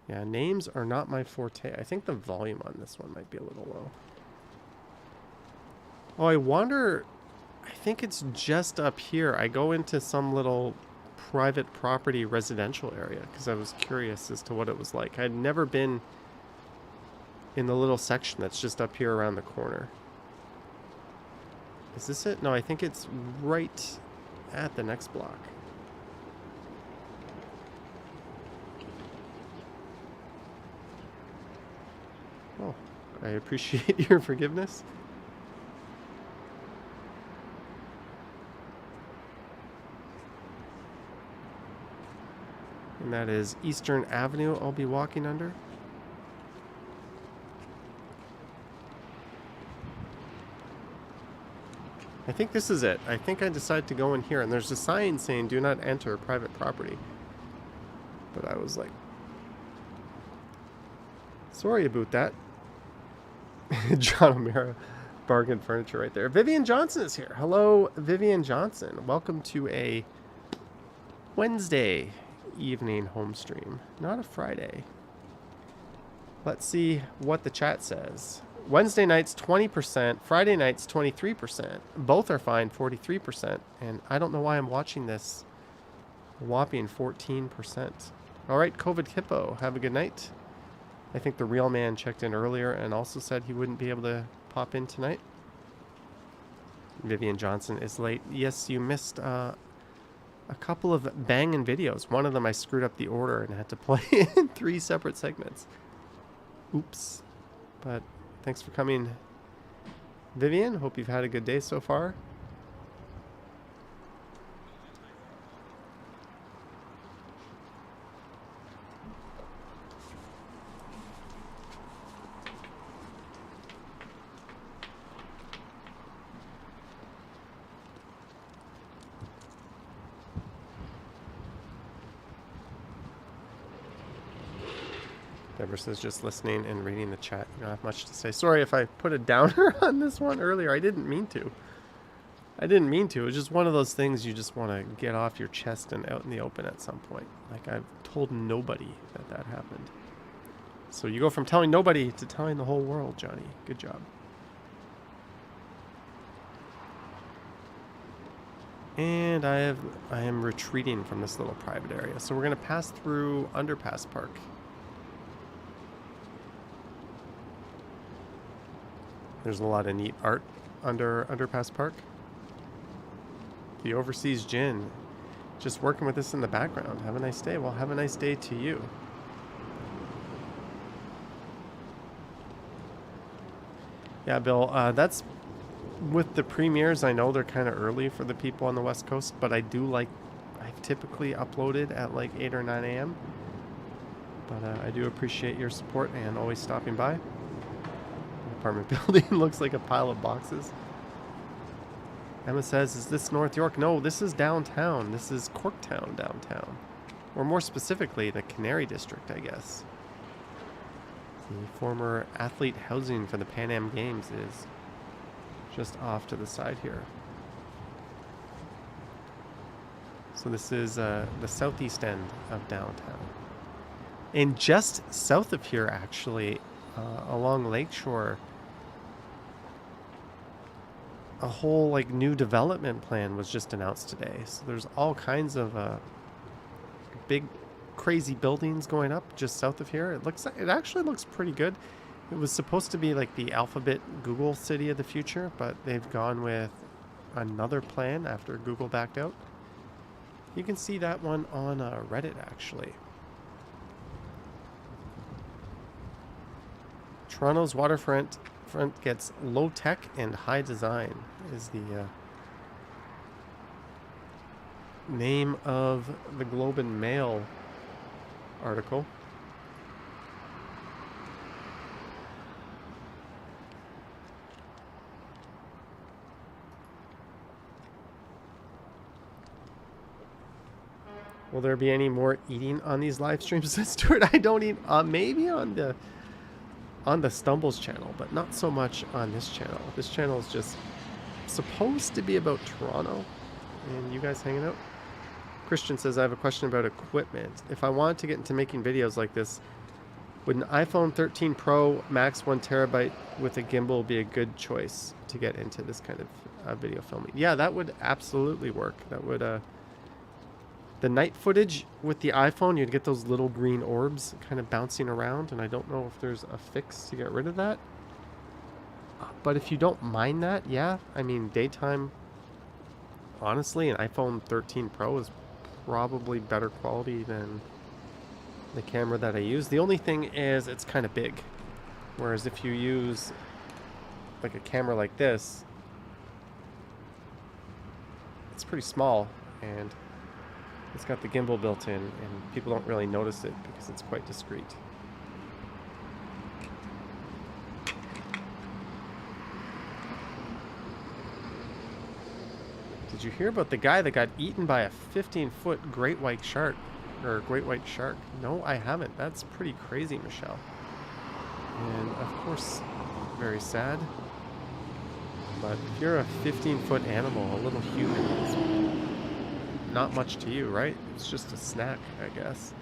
Yeah, names are not my forte. I think the volume on this one might be a little low. Oh, I wonder. I think it's just up here. I go into some little private property residential area because I was curious as to what it was like. I'd never been in the little section that's just up here around the corner. Is this it? No, I think it's right at the next block. Oh, I appreciate your forgiveness. And that is Eastern Avenue I'll be walking under. I think this is it. I think I decided to go in here, and there's a sign saying do not enter private property. But I was like, sorry about that. John O'Mara, bargain furniture right there. Vivian Johnson is here. Hello, Vivian Johnson. Welcome to a Wednesday evening home stream, not a Friday. Let's see what the chat says. Wednesday nights 20%, Friday nights 23%. Both are fine, 43%. And I don't know why I'm watching this a whopping 14%. All right, COVID Hippo, have a good night. I think the real man checked in earlier and also said he wouldn't be able to pop in tonight. Vivian Johnson is late. Yes, you missed a couple of banging videos. One of them I screwed up the order and had to play in 3 separate segments. Oops. But thanks for coming, Vivian. Hope you've had a good day so far. Deborah says just listening and reading the chat. You don't have much to say. Sorry if I put a downer on this one earlier. I didn't mean to. It was just one of those things you just want to get off your chest and out in the open at some point. Like, I've told nobody that happened. So you go from telling nobody to telling the whole world, Johnny. Good job. And I am retreating from this little private area. So we're going to pass through Underpass Park. There's a lot of neat art under Underpass Park. The Overseas Gin. Just working with this in the background. Have a nice day. Well, have a nice day to you. Yeah, Bill, that's with the premieres. I know they're kind of early for the people on the West Coast, but I've typically uploaded at like 8 or 9 a.m. But I do appreciate your support and always stopping by. Apartment building looks like a pile of boxes. Emma says, is this North York? No, this is downtown. This is Corktown downtown. Or more specifically, the Canary District, I guess. The former athlete housing for the Pan Am Games is just off to the side here. So this is the southeast end of downtown. And just south of here, actually, along Lakeshore, a whole like new development plan was just announced today. So there's all kinds of big, crazy buildings going up just south of here. It actually looks pretty good. It was supposed to be like the Alphabet Google city of the future, but they've gone with another plan after Google backed out. You can see that one on Reddit, actually. Toronto's waterfront gets low tech and high design is the name of the Globe and Mail article. Will there be any more eating on these live streams? Stuart, I don't eat. Maybe on the Stumbles channel, but not so much on this channel. This channel is just supposed to be about Toronto and you guys hanging out. Christian says, I have a question about equipment. If I wanted to get into making videos like this, would an iPhone 13 Pro Max 1 terabyte with a gimbal be a good choice to get into this kind of video filming? Yeah, that would absolutely work. That would the night footage with the iPhone, you'd get those little green orbs kind of bouncing around, and I don't know if there's a fix to get rid of that. But if you don't mind that, yeah, I mean, daytime, honestly, an iPhone 13 Pro is probably better quality than the camera that I use. The only thing is it's kind of big, whereas if you use like a camera like this, it's pretty small, and it's got the gimbal built in, and people don't really notice it because it's quite discreet. Did you hear about the guy that got eaten by a 15-foot great white shark? Or great white shark? No, I haven't. That's pretty crazy, Michelle. And of course, very sad. But if you're a 15-foot animal, a little human is not much to you, right? It's just a snack, I guess.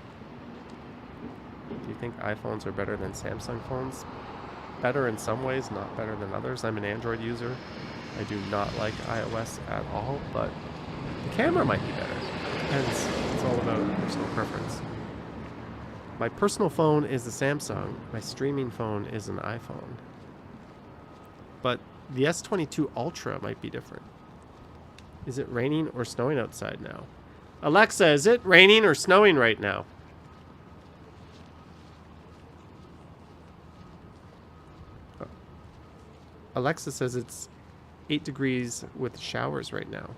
Do you think iPhones are better than Samsung phones? Better in some ways, not better than others. I'm an Android user. I do not like iOS at all, but the camera might be better. Depends. It's all about personal preference. My personal phone is a Samsung. My streaming phone is an iPhone. But the S22 Ultra might be different. Is it raining or snowing outside now? Alexa, is it raining or snowing right now? Oh. Alexa says it's 8 degrees with showers right now.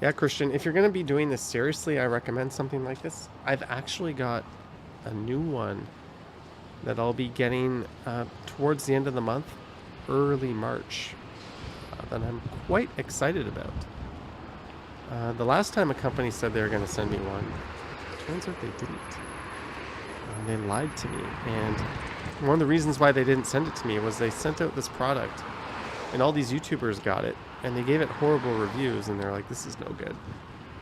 Yeah, Christian, if you're going to be doing this seriously, I recommend something like this. I've actually got a new one that I'll be getting towards the end of the month, early March, that I'm quite excited about. The last time a company said they were going to send me one, turns out they didn't. They lied to me, and one of the reasons why they didn't send it to me was they sent out this product, and all these YouTubers got it, and they gave it horrible reviews, and they're like, this is no good.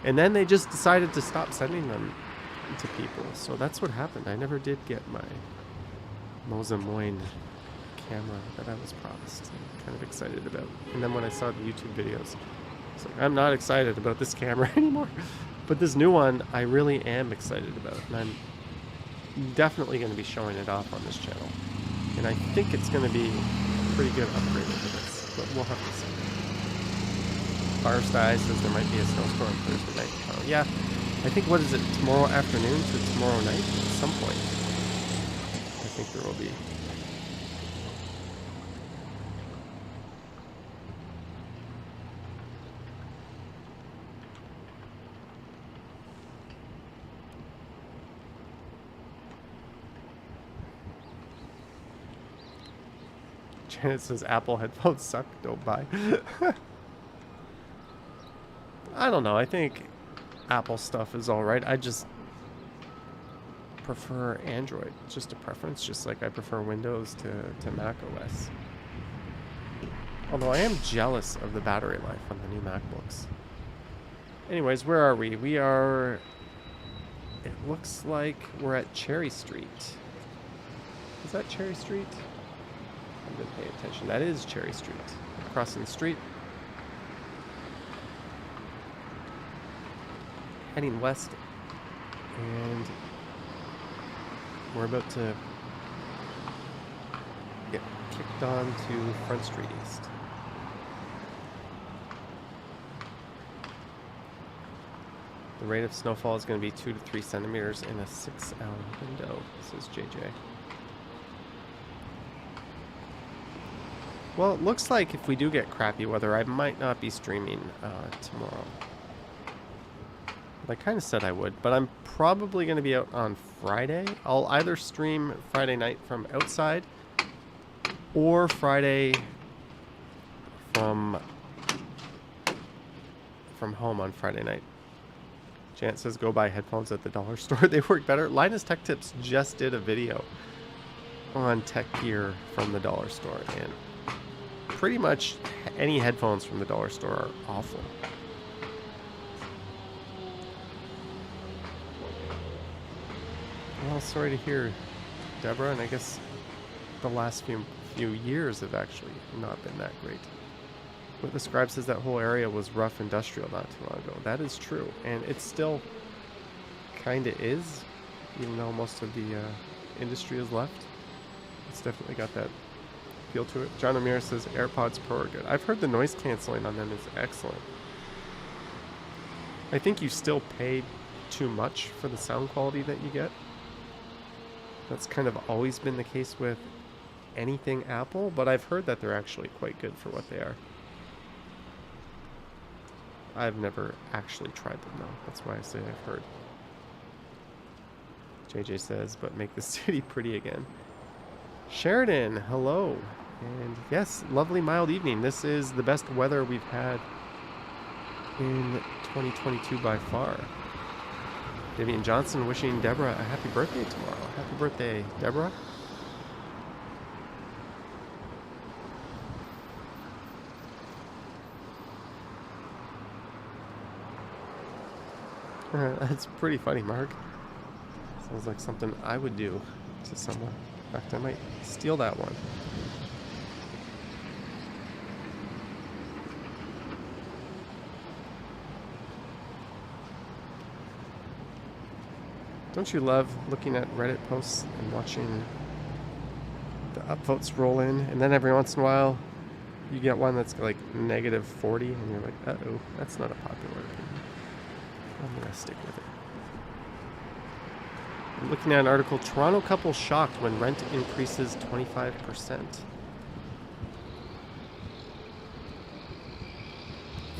And then they just decided to stop sending them to people, so that's what happened. I never did get my Mozamoin camera that I was promised. I'm kind of excited about. And then when I saw the YouTube videos, it's like, I'm not excited about this camera anymore. But this new one, I really am excited about, and I'm definitely going to be showing it off on this channel. And I think it's going to be a pretty good upgrade over this, but we'll have to see. Firestyle says there might be a snowstorm Thursday night. Oh, yeah, I think, what is it, tomorrow afternoon to tomorrow night? At some point, I think there will be. Janet says Apple headphones suck, don't buy. I don't know, I think Apple stuff is alright. I just prefer Android. It's just a preference, just like I prefer Windows to Mac OS. Although I am jealous of the battery life on the new MacBooks. Anyways, where are we? We are... It looks like we're at Cherry Street. Is that Cherry Street? I'm going to pay attention. That is Cherry Street. Crossing the street. Heading west. And we're about to get kicked on to Front Street East. The rate of snowfall is going to be 2 to 3 centimeters in a 6-hour window, says JJ. Well, it looks like if we do get crappy weather, I might not be streaming tomorrow. I kind of said I would, but I'm probably going to be out on Friday. I'll either stream Friday night from outside or Friday from home on Friday night. Jant says go buy headphones at the dollar store. They work better. Linus Tech Tips just did a video on tech gear from the dollar store, and pretty much any headphones from the dollar store are awful. Well, sorry to hear, Deborah, and I guess the last few years have actually not been that great. What the scribe says, that whole area was rough industrial not too long ago. That is true, and it still kind of is, even though most of the industry is left. It's definitely got that feel to it. John Amir says AirPods Pro are good. I've heard the noise canceling on them is excellent. I think you still pay too much for the sound quality that you get. That's kind of always been the case with anything Apple, but I've heard that they're actually quite good for what they are. I've never actually tried them though. That's why I say I've heard. JJ says, but make the city pretty again. Sheridan, hello. And yes, lovely mild evening. This is the best weather we've had in 2022 by far. Vivian Johnson wishing Deborah a happy birthday tomorrow. Happy birthday, Deborah. That's pretty funny, Mark. Sounds like something I would do to someone. In fact, I might steal that one. Don't you love looking at Reddit posts and watching the upvotes roll in? And then every once in a while, you get one that's like -40, and you're like, uh-oh, that's not a popular opinion. I'm going to stick with it. I'm looking at an article, Toronto couple shocked when rent increases 25%.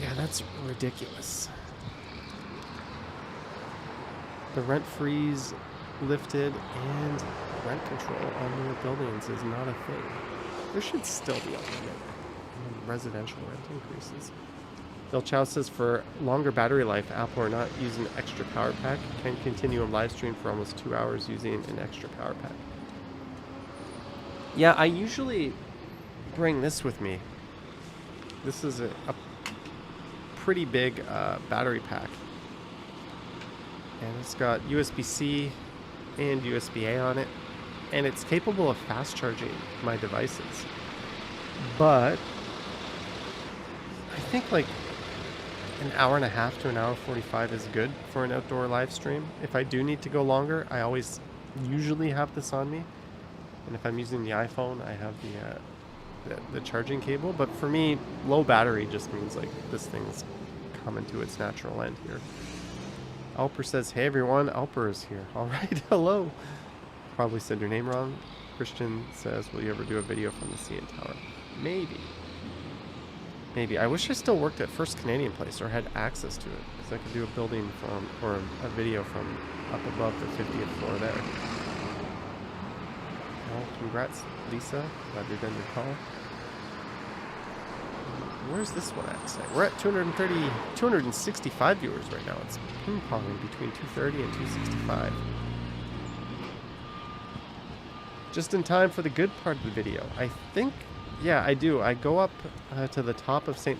Yeah, that's ridiculous. The rent freeze lifted and rent control on newer buildings is not a thing. There should still be a limit on residential rent increases. Bill Chow says for longer battery life, Apple are not using extra power pack. Can continue a live stream for almost 2 hours using an extra power pack. Yeah, I usually bring this with me. This is a pretty big battery pack. And it's got USB-C and USB-A on it. And it's capable of fast charging my devices. But I think like an hour and a half to an hour 45 is good for an outdoor live stream. If I do need to go longer, I always usually have this on me. And if I'm using the iPhone, I have the charging cable. But for me, low battery just means like this thing's coming to its natural end here. Alper says, hey everyone, Alper is here. All right, hello. Probably said your name wrong. Christian says, will you ever do a video from the CN Tower? Maybe. Maybe. I wish I still worked at First Canadian Place or had access to it, because I could do a building from, or a video from up above the 50th floor there. Well, congrats, Lisa. Glad you're done your call. Where's this one at? So we're at 265 viewers right now. It's ping-ponging between 230 and 265. Just in time for the good part of the video. I think, yeah, I do. I go up to the top of St.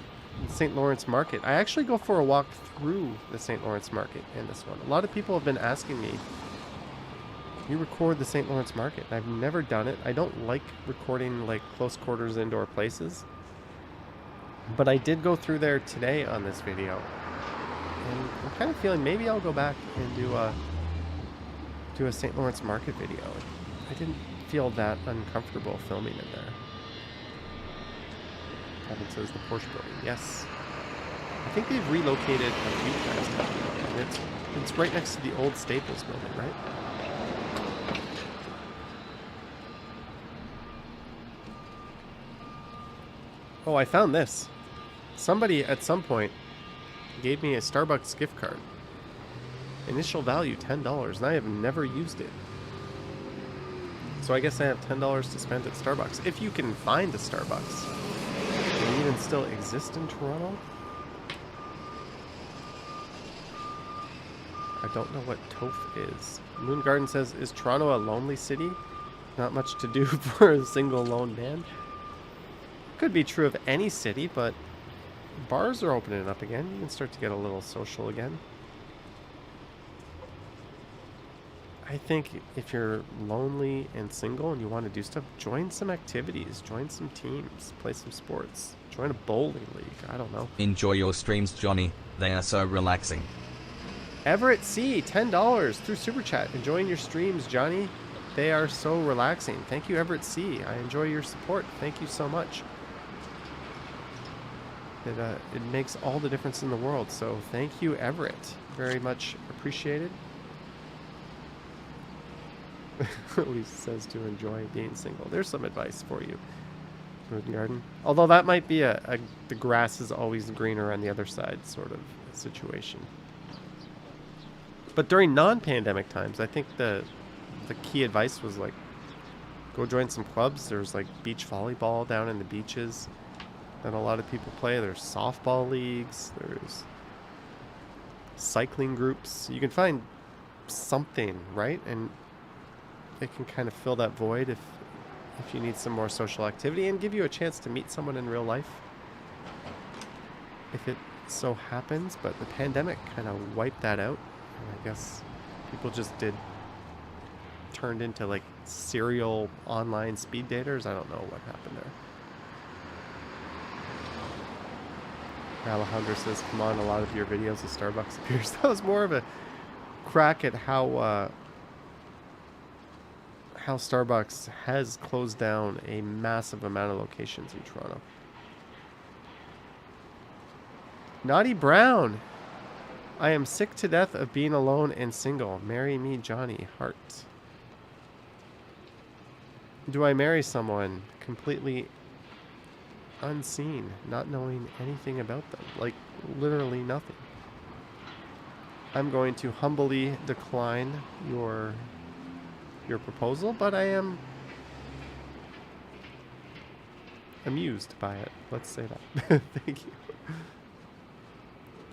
St. Lawrence Market. I actually go for a walk through the St. Lawrence Market in this one. A lot of people have been asking me, you record the St. Lawrence Market. I've never done it. I don't like recording like close quarters indoor places. But I did go through there today on this video. And I'm kind of feeling maybe I'll go back and do a St. Lawrence Market video. I didn't feel that uncomfortable filming in there. Kevin says the Porsche building. Yes. I think they've relocated a few times now. And it's right next to the old Staples building, right? Oh, I found this. Somebody at some point gave me a Starbucks gift card. Initial value $10, and I have never used it. So I guess I have $10 to spend at Starbucks. If you can find a Starbucks. Do they even still exist in Toronto? I don't know what TOEF is. Moon Garden says, is Toronto a lonely city? Not much to do for a single lone man? Could be true of any city, but bars are opening up again. You can start to get a little social again. I think if you're lonely and single and you want to do stuff, join some activities, join some teams, play some sports, join a bowling league. I don't know. Enjoy your streams, Johnny. They are so relaxing. Everett C, $10 through Super Chat. Enjoying your streams, Johnny. They are so relaxing. Thank you, Everett C. I enjoy your support. Thank you so much. It makes all the difference in the world. So thank you, Everett. Very much appreciated. Lisa says to enjoy being single. There's some advice for you, Moon Garden. Although that might be the grass is always greener on the other side sort of situation. But during non-pandemic times, I think the key advice was like, go join some clubs. There's like beach volleyball down in the beaches that a lot of people play. There's softball leagues. There's cycling groups. You can find something, right? And it can kind of fill that void if you need some more social activity and give you a chance to meet someone in real life. If it so happens, but the pandemic kind of wiped that out. And I guess people just turned into like serial online speed daters. I don't know what happened there. Alejandro says, come on, a lot of your videos of Starbucks appears. That was more of a crack at how Starbucks has closed down a massive amount of locations in Toronto. Naughty Brown. I am sick to death of being alone and single. Marry me, Johnny. Heart. Do I marry someone completely unseen, not knowing anything about them? Like, literally nothing. I'm going to humbly decline your proposal, but I am amused by it. Let's say that. Thank you.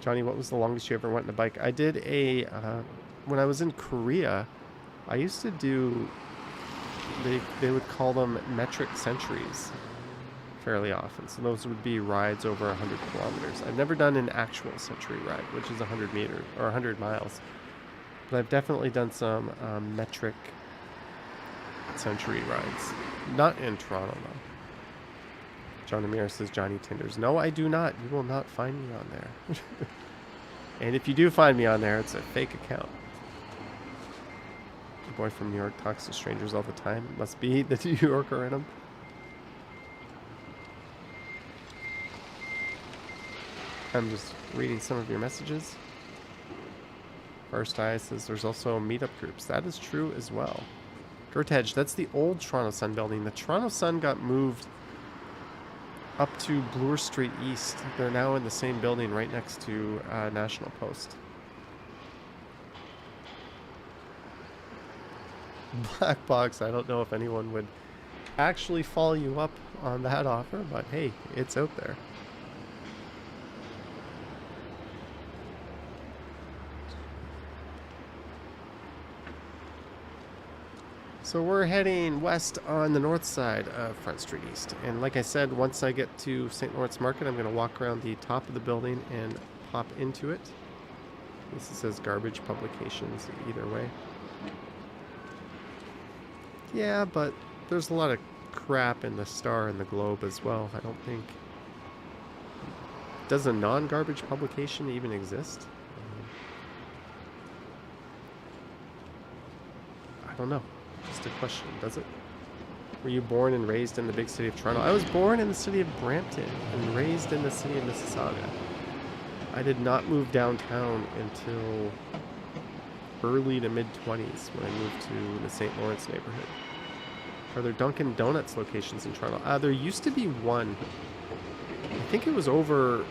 Johnny, what was the longest you ever went on a bike? I did when I was in Korea, I used to do, they would call them metric centuries fairly often. So those would be rides over 100 kilometers. I've never done an actual century ride, which is 100 meters or 100 miles. But I've definitely done some metric century rides. Not in Toronto, though. John Amir says, Johnny Tinders. No, I do not. You will not find me on there. And if you do find me on there, it's a fake account. The boy from New York talks to strangers all the time. It must be the New Yorker in him. I'm just reading some of your messages. First Eye says there's also meetup groups. That is true as well. Gertedge, that's the old Toronto Sun building. The Toronto Sun got moved up to Bloor Street East. They're now in the same building right next to National Post. Black Box, I don't know if anyone would actually follow you up on that offer, but hey, it's out there. So we're heading west on the north side of Front Street East. And like I said, once I get to St. Lawrence Market, I'm going to walk around the top of the building and pop into it. This says garbage publications either way. Yeah, but there's a lot of crap in the Star and the Globe as well. I don't think... Does a non-garbage publication even exist? I don't know. Just a question, does it? Were you born and raised in the big city of Toronto? I was born in the city of Brampton and raised in the city of Mississauga. I did not move downtown until early to mid-20s when I moved to the St. Lawrence neighborhood. Are there Dunkin' Donuts locations in Toronto? There used to be one. I think it was over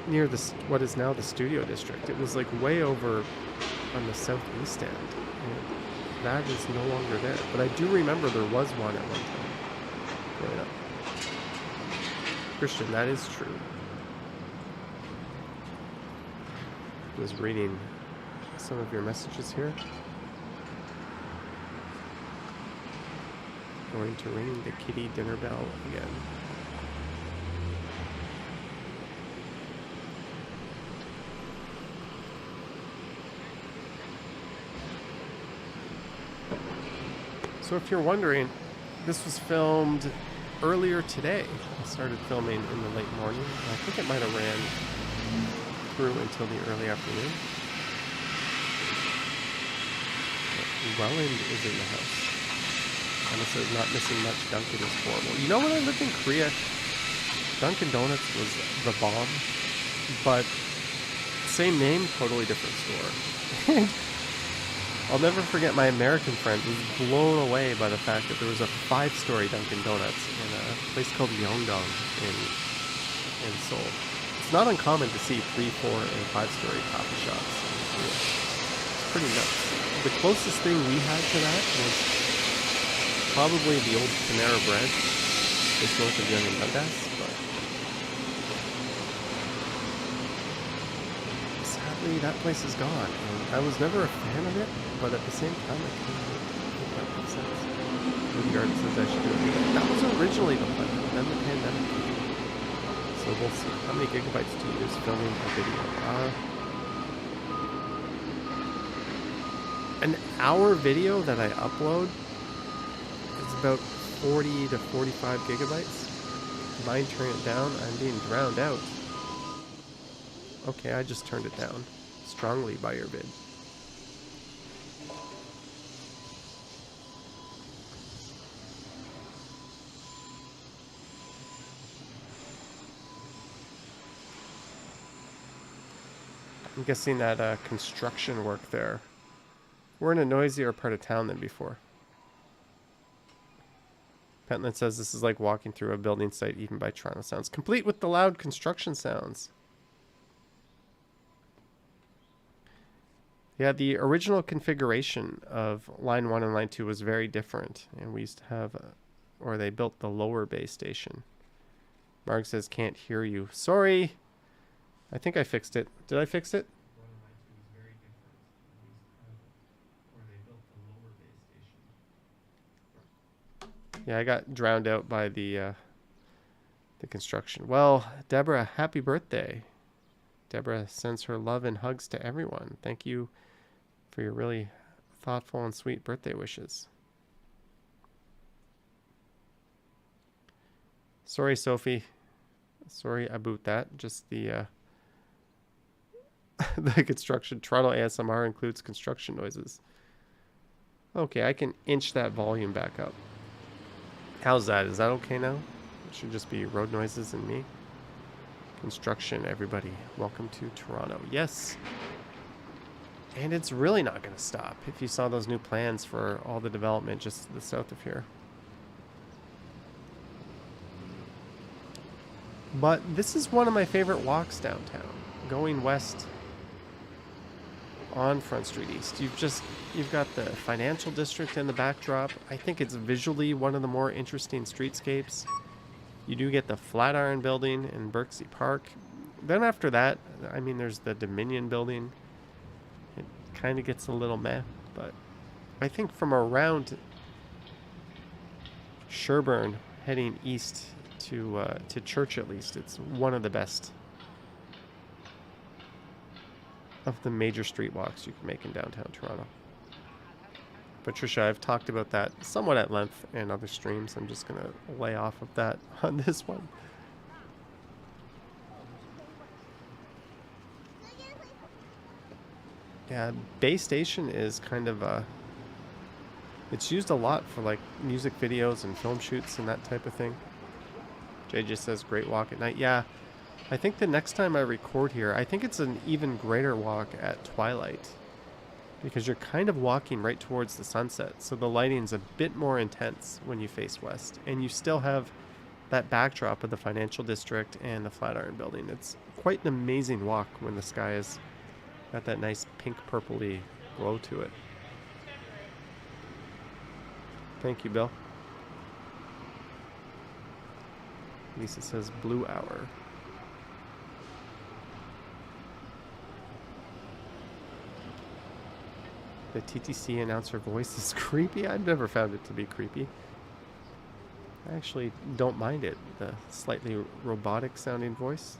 near what is now the Studio District. It was like way over on the southeast end. And that is no longer there. But I do remember there was one at one time. Growing up. Christian, that is true. I was reading some of your messages here. Going to ring the kitty dinner bell again. So if you're wondering, this was filmed earlier today. I started filming in the late morning. I think it might have ran through until the early afternoon. But Welland is in the house. Anna says not missing much. Dunkin' is horrible. You know, when I lived in Korea, Dunkin' Donuts was the bomb, but same name, totally different store. I'll never forget my American friend was blown away by the fact that there was a 5-story Dunkin' Donuts in a place called Myeongdong in Seoul. It's not uncommon to see 3, 4, and 5-story coffee shops in Korea. It's pretty nuts. The closest thing we had to that was probably the old Panera Bread, just north of Yonge and Dundas, but sadly that place is gone. And I was never a fan of it, but at the same time I kind of think that makes sense. Woodgard says I should do it. That was originally the plan, then the pandemic came. So we'll see. How many gigabytes do you use filming a video? An hour video that I upload is about 40 to 45 gigabytes. Mine turn it down. I'm being drowned out. Okay, I just turned it down strongly by your vid. I'm guessing that construction work there. We're in a noisier part of town than before. Pentland says this is like walking through a building site even by Toronto sounds, complete with the loud construction sounds. Yeah, the original configuration of line 1 and line 2 was very different, and we used to have, or they built the lower bay station. Mark says can't hear you. Sorry. I think I fixed it. Did I fix it? Yeah, I got drowned out by the construction. Well, Deborah, happy birthday. Deborah sends her love and hugs to everyone. Thank you for your really thoughtful and sweet birthday wishes. Sorry, Sophie. Sorry about that. Just the the construction. Toronto ASMR includes construction noises. Okay, I can inch that volume back up. How's that? Is that okay now? It should just be road noises and me. Construction, everybody. Welcome to Toronto. Yes. And it's really not going to stop if you saw those new plans for all the development just to the south of here. But this is one of my favorite walks downtown. Going west on Front Street East. You've got the financial district in the backdrop. I think it's visually one of the more interesting streetscapes. You do get the Flatiron Building in Berksey Park. Then after that, I mean, there's the Dominion Building. It kind of gets a little meh, but I think from around Sherburne, heading east to church at least. It's one of the best of the major street walks you can make in downtown Toronto. Patricia, I've talked about that somewhat at length in other streams. I'm just going to lay off of that on this one. Yeah, Bay Station is kind of it's used a lot for like music videos and film shoots and that type of thing. JJ says great walk at night. Yeah, I think the next time I record here, I think it's an even greater walk at twilight, because you're kind of walking right towards the sunset, so the lighting's a bit more intense when you face west, and you still have that backdrop of the financial district and the Flatiron Building. It's quite an amazing walk when the sky is got that nice pink purpley glow to it. Thank you, Bill. Lisa says blue hour. The TTC announcer voice is creepy. I've never found it to be creepy. I actually don't mind it, the slightly robotic sounding voice.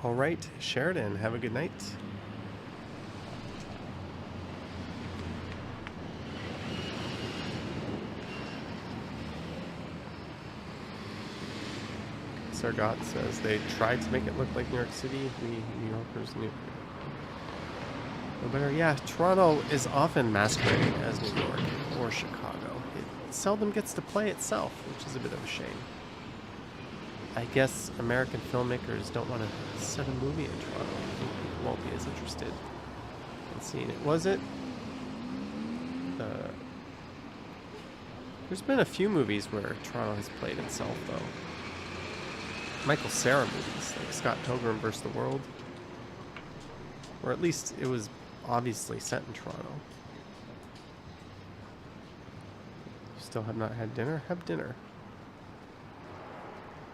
All right, Sheridan, have a good night. Sargot says they tried to make it look like New York City. We New Yorkers knew. No better. Yeah, Toronto is often masquerading as New York or Chicago. It seldom gets to play itself, which is a bit of a shame. I guess American filmmakers don't want to set a movie in Toronto. I think people won't be as interested in seeing it. Was it? There's been a few movies where Toronto has played itself, though. Michael Cera movies, like Scott Pilgrim vs. the World. Or at least it was obviously set in Toronto. You still have not had dinner? Have dinner.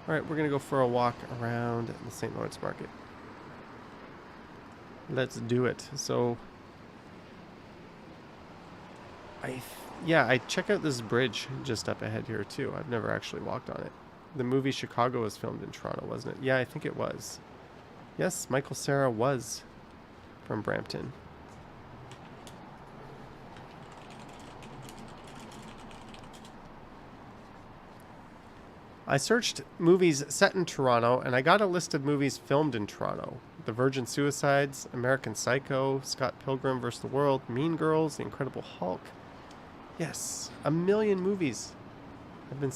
Alright, we're going to go for a walk around the St. Lawrence Market. Let's do it. So, I check out this bridge just up ahead here too. I've never actually walked on it. The movie Chicago was filmed in Toronto, wasn't it? Yeah, I think it was. Yes, Michael Cera was from Brampton. I searched movies set in Toronto, and I got a list of movies filmed in Toronto. The Virgin Suicides, American Psycho, Scott Pilgrim vs. the World, Mean Girls, The Incredible Hulk. Yes, 1 million movies have been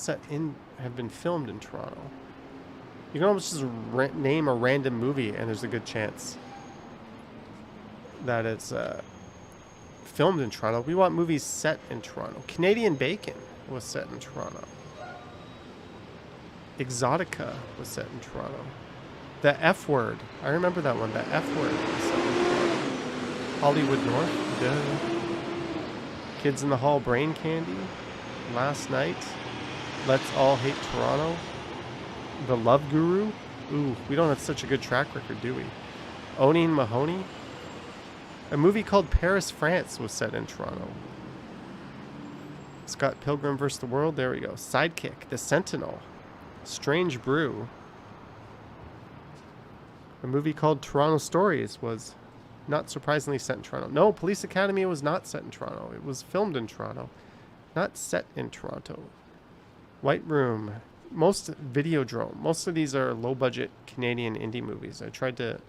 filmed in Toronto. You can almost just name a random movie, and there's a good chance that it's filmed in Toronto. We want movies set in Toronto. Canadian Bacon was set in Toronto. Exotica was set in Toronto. The F Word. I remember that one. The F Word was set in Toronto. Hollywood North. Duh. Kids in the Hall, Brain Candy. Last Night. Let's All Hate Toronto. The Love Guru. Ooh, we don't have such a good track record, do we? Owning Mahoney. A movie called Paris, France was set in Toronto. Scott Pilgrim vs. the World. There we go. Sidekick. The Sentinel. Strange Brew. A movie called Toronto Stories was not surprisingly set in Toronto. No, Police Academy was not set in Toronto. It was filmed in Toronto. Not set in Toronto. White Room. Most Videodrome. Most of these are low-budget Canadian indie movies. I tried to...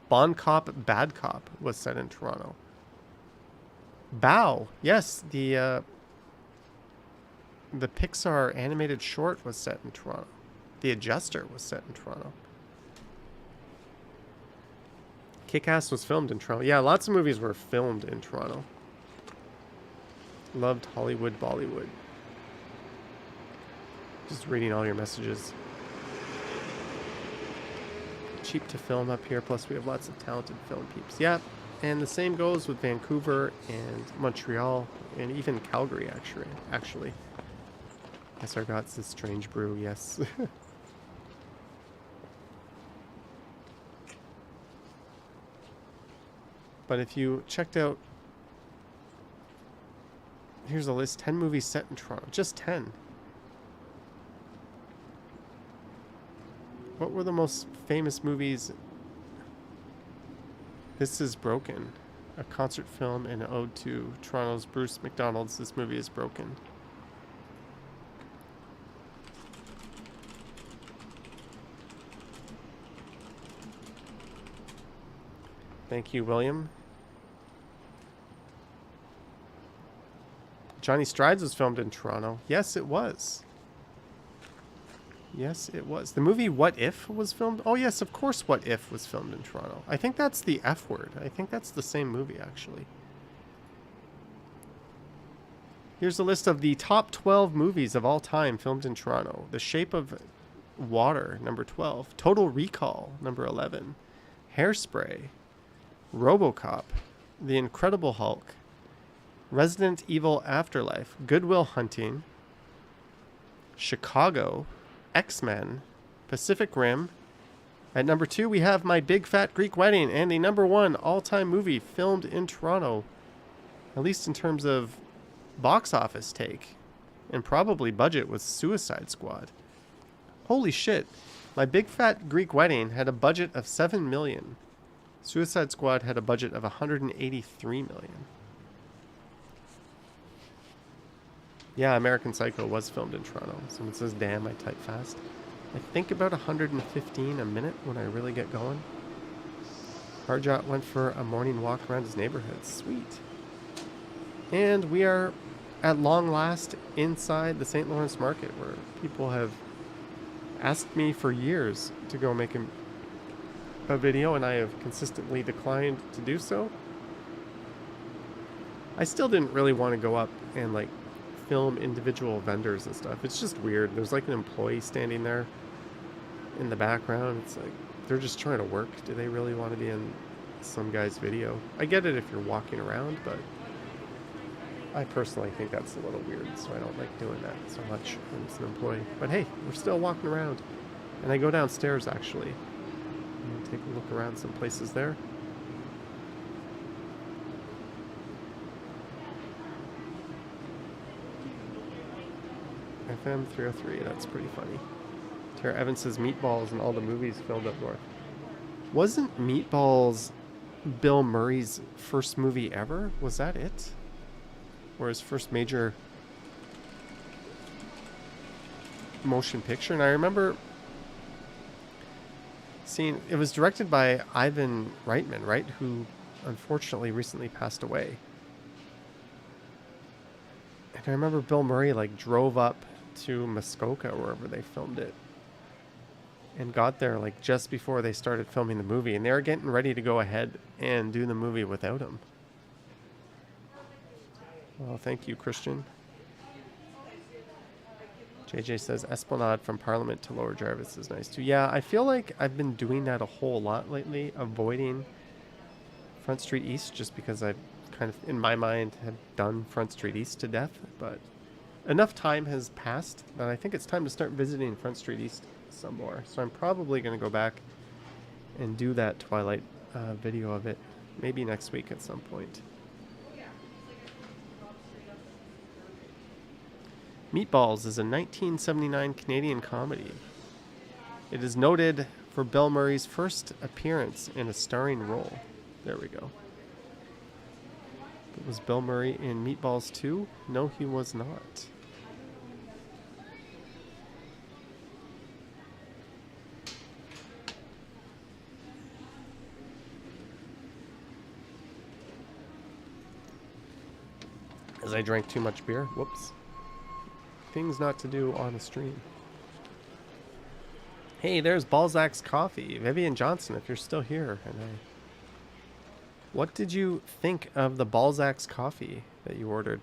Bon Cop, Bad Cop was set in Toronto. Bow. Yes, the Pixar animated short was set in Toronto. The Adjuster was set in Toronto. Kick-Ass was filmed in Toronto. Yeah, lots of movies were filmed in Toronto. Loved Hollywood Bollywood. Just reading all your messages. Cheap to film up here, plus we have lots of talented film peeps. Yeah, and the same goes with Vancouver and Montreal and even Calgary, actually. SR got this Strange Brew, yes. But if you checked out, here's a list, 10 movies set in Toronto. Just 10. What were the most famous movies? This Is Broken, a concert film and an ode to Toronto's Bruce McDonald's This Movie Is Broken. Thank you, William. Johnny Strides was filmed in Toronto. Yes, it was. Yes, it was. The movie What If was filmed? Oh, yes, of course What If was filmed in Toronto. I think that's the F word. I think that's the same movie, actually. Here's a list of the top 12 movies of all time filmed in Toronto. The Shape of Water, number 12. Total Recall, number 11. Hairspray. RoboCop. The Incredible Hulk. Resident Evil Afterlife. Good Will Hunting. Chicago. X-Men. Pacific Rim. At number 2, we have My Big Fat Greek Wedding, and the number 1 all-time movie filmed in Toronto, at least in terms of box office take, and probably budget, was Suicide Squad. Holy shit. My Big Fat Greek Wedding had a budget of $7 million. Suicide Squad had a budget of $183 million. Yeah, American Psycho was filmed in Toronto. Someone says, damn, I type fast. I think about 115 a minute when I really get going. Harjot went for a morning walk around his neighborhood. Sweet. And we are at long last inside the St. Lawrence Market, where people have asked me for years to go make a video, and I have consistently declined to do so. I still didn't really want to go up and like film individual vendors and stuff. It's just weird. There's like an employee standing there in the background. It's like they're just trying to work. Do they really want to be in some guy's video? I get it if you're walking around, but I personally think that's a little weird, so I don't like doing that so much when it's an employee. But hey, we're still walking around. And I go downstairs actually and take a look around some places there. FM 303, that's pretty funny. Tara Evans says Meatballs and all the movies filmed up north. Wasn't Meatballs Bill Murray's first movie ever? Was that it? Or his first major motion picture? And I remember seeing, it was directed by Ivan Reitman, right? Who unfortunately recently passed away. And I remember Bill Murray like drove up to Muskoka, wherever they filmed it, and got there like just before they started filming the movie, and they were getting ready to go ahead and do the movie without him. Well, thank you, Christian. JJ says Esplanade from Parliament to Lower Jarvis is nice too. Yeah, I feel like I've been doing that a whole lot lately, avoiding Front Street East, just because I've kind of, in my mind, have done Front Street East to death. But enough time has passed that I think it's time to start visiting Front Street East some more. So I'm probably going to go back and do that Twilight video of it, maybe next week at some point. Meatballs is a 1979 Canadian comedy. It is noted for Bill Murray's first appearance in a starring role. There we go. But was Bill Murray in Meatballs 2? No, he was not. As I drank too much beer. Whoops. Things not to do on a stream. Hey, there's Balzac's Coffee. Vivian Johnson, if you're still here. What did you think of the Balzac's Coffee that you ordered?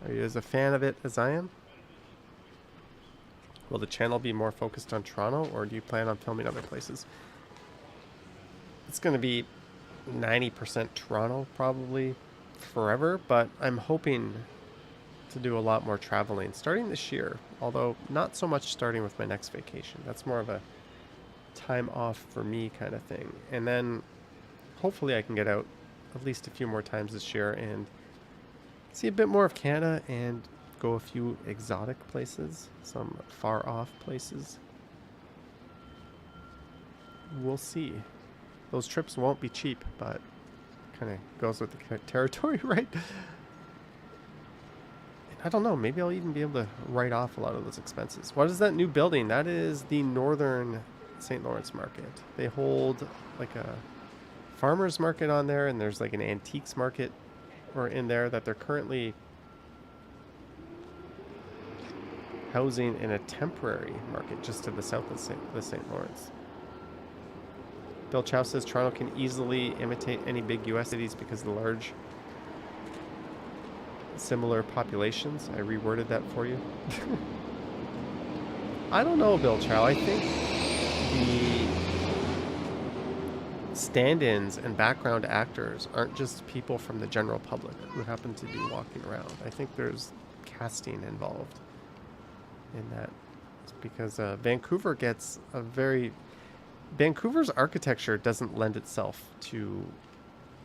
Are you as a fan of it as I am? Will the channel be more focused on Toronto, or do you plan on filming other places? It's going to be 90% Toronto probably forever, but I'm hoping to do a lot more traveling starting this year, although not so much starting with my next vacation. That's more of a time off for me kind of thing. And then hopefully I can get out at least a few more times this year and see a bit more of Canada and go a few exotic places, some far off places. We'll see. Those trips won't be cheap, but kind of goes with the territory, right? I don't know. Maybe I'll even be able to write off a lot of those expenses. What is that new building? That is the Northern St. Lawrence Market. They hold like a farmer's market on there, and there's like an antiques market or in there that they're currently housing in a temporary market just to the south of the St. Lawrence. Bill Chow says Toronto can easily imitate any big U.S. cities because of the large similar populations. I reworded that for you. I don't know, Bill Chow. I think the stand-ins and background actors aren't just people from the general public who happen to be walking around. I think there's casting involved in that. It's because Vancouver gets a very... Vancouver's architecture doesn't lend itself to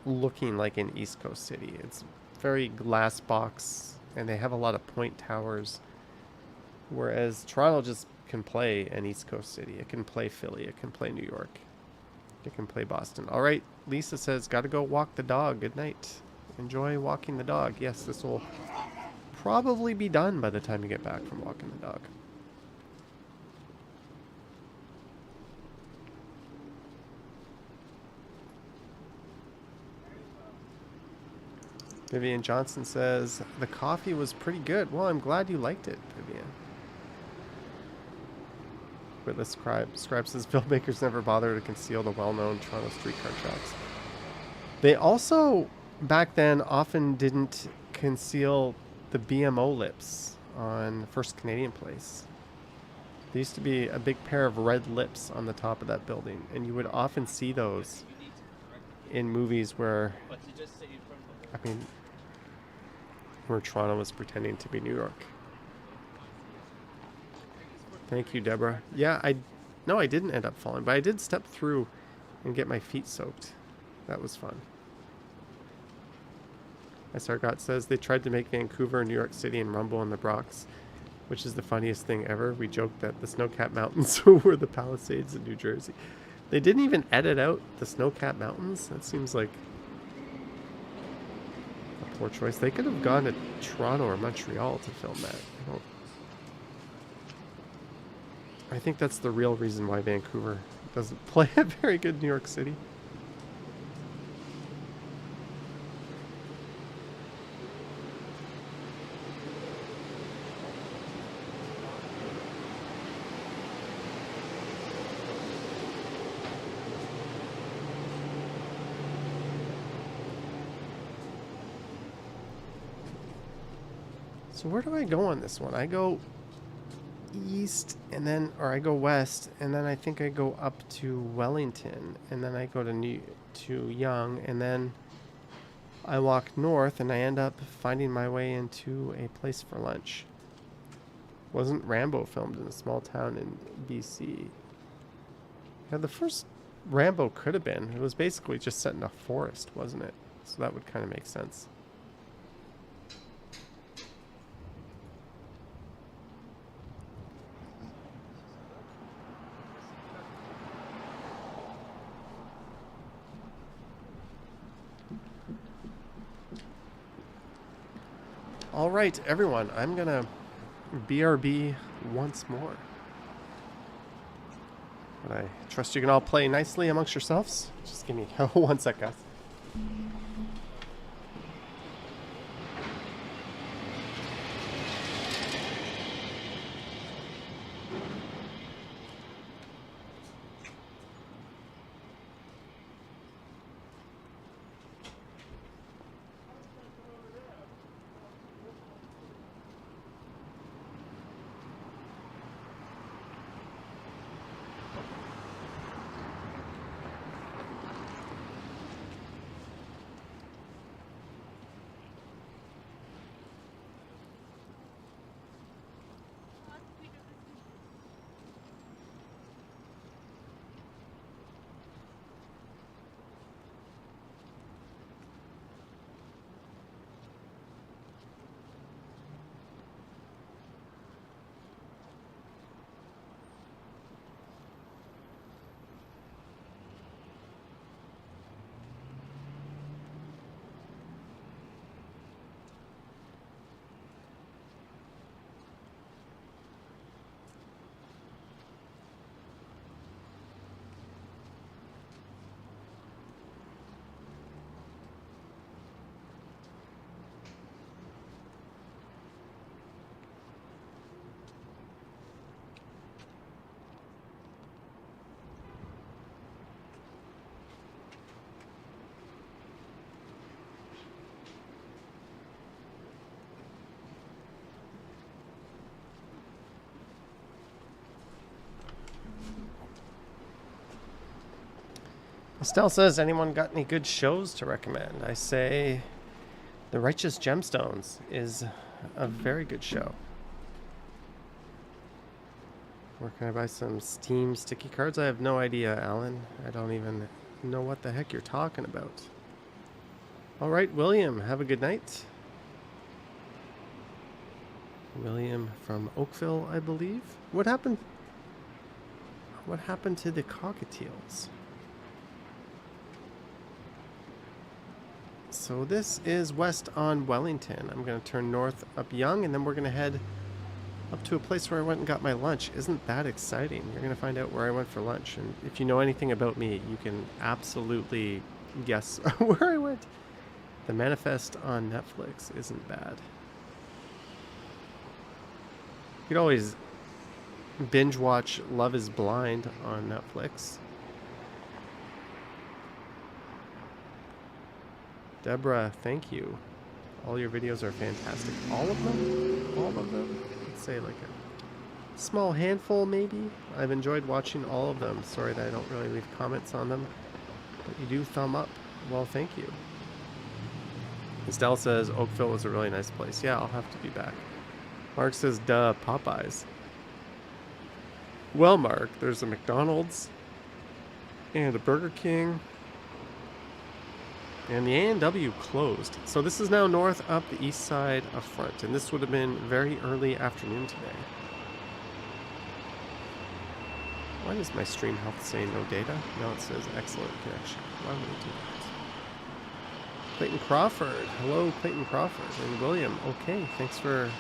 looking like an East Coast city. It's very glass box, and they have a lot of point towers, whereas Toronto just can play an East Coast city. It can play Philly. It can play New York. It can play Boston. All right, Lisa says, gotta go walk the dog. Good night. Enjoy walking the dog. Yes, this will probably be done by the time you get back from walking the dog. Vivian Johnson says, the coffee was pretty good. Well, I'm glad you liked it, Vivian. Witless Scribe says, filmmakers never bother to conceal the well-known Toronto streetcar tracks. They also, back then, often didn't conceal the BMO lips on First Canadian Place. There used to be a big pair of red lips on the top of that building, and you would often see those in movies where, I mean, where Toronto was pretending to be New York. Thank you, Deborah. Yeah, I didn't end up falling, but I did step through and get my feet soaked. That was fun. SRGot says they tried to make Vancouver, New York City, and Rumble in the Bronx, which is the funniest thing ever. We joked that the snow-capped mountains were the Palisades in New Jersey. They didn't even edit out the snow-capped mountains. That seems like a poor choice. They could have gone to Toronto or Montreal to film that. I think that's the real reason why Vancouver doesn't play a very good New York City. So where do I go on this one? I go east and then, or I go west, and then I think I go up to Wellington, and then I go to Yonge, and then I walk north, and I end up finding my way into a place for lunch. Wasn't Rambo filmed in a small town in BC? Yeah, the first Rambo could have been. It was basically just set in a forest, wasn't it? So that would kind of make sense. All right, everyone, I'm going to BRB once more. But I trust you can all play nicely amongst yourselves. Just give me 1 sec, guys. Estelle says, anyone got any good shows to recommend? I say The Righteous Gemstones is a very good show. Where can I buy some Steam sticky cards? I have no idea, Alan. I don't even know what the heck you're talking about. All right, William, have a good night. William from Oakville, I believe. What happened? What happened to the cockatiels? So this is west on Wellington. I'm going to turn north up Yonge, and then we're going to head up to a place where I went and got my lunch. Isn't that exciting? You're going to find out where I went for lunch. And if you know anything about me, you can absolutely guess where I went. The Manifest on Netflix isn't bad. You could always binge watch Love is Blind on Netflix. Deborah, thank you. All your videos are fantastic. All of them? All of them? Let's say like a small handful, maybe. I've enjoyed watching all of them. Sorry that I don't really leave comments on them, but you do thumb up. Well, thank you. Estelle says Oakville was a really nice place. Yeah, I'll have to be back. Mark says, duh, Popeyes. Well, Mark, there's a McDonald's and a Burger King. And the A&W closed. So this is now north up the east side of Front. And this would have been very early afternoon today. Why does my stream health say no data? Now it says excellent connection. Why would it do that? Clayton Crawford. Hello, Clayton Crawford. And William. Okay, thanks for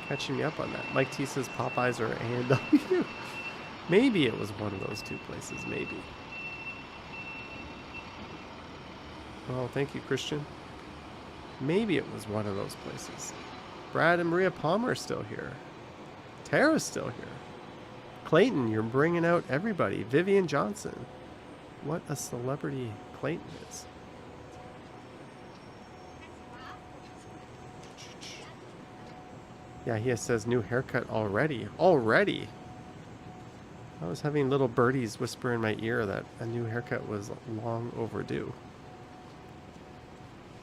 catching me up on that. Mike T says Popeyes or A&W. Maybe it was one of those two places. Maybe. Oh, thank you, Christian. Maybe it was one of those places. Brad and Maria Palmer are still here. Tara's still here. Clayton, you're bringing out everybody. Vivian Johnson. What a celebrity Clayton is. Yeah, he says new haircut already. Already? I was having little birdies whisper in my ear that a new haircut was long overdue.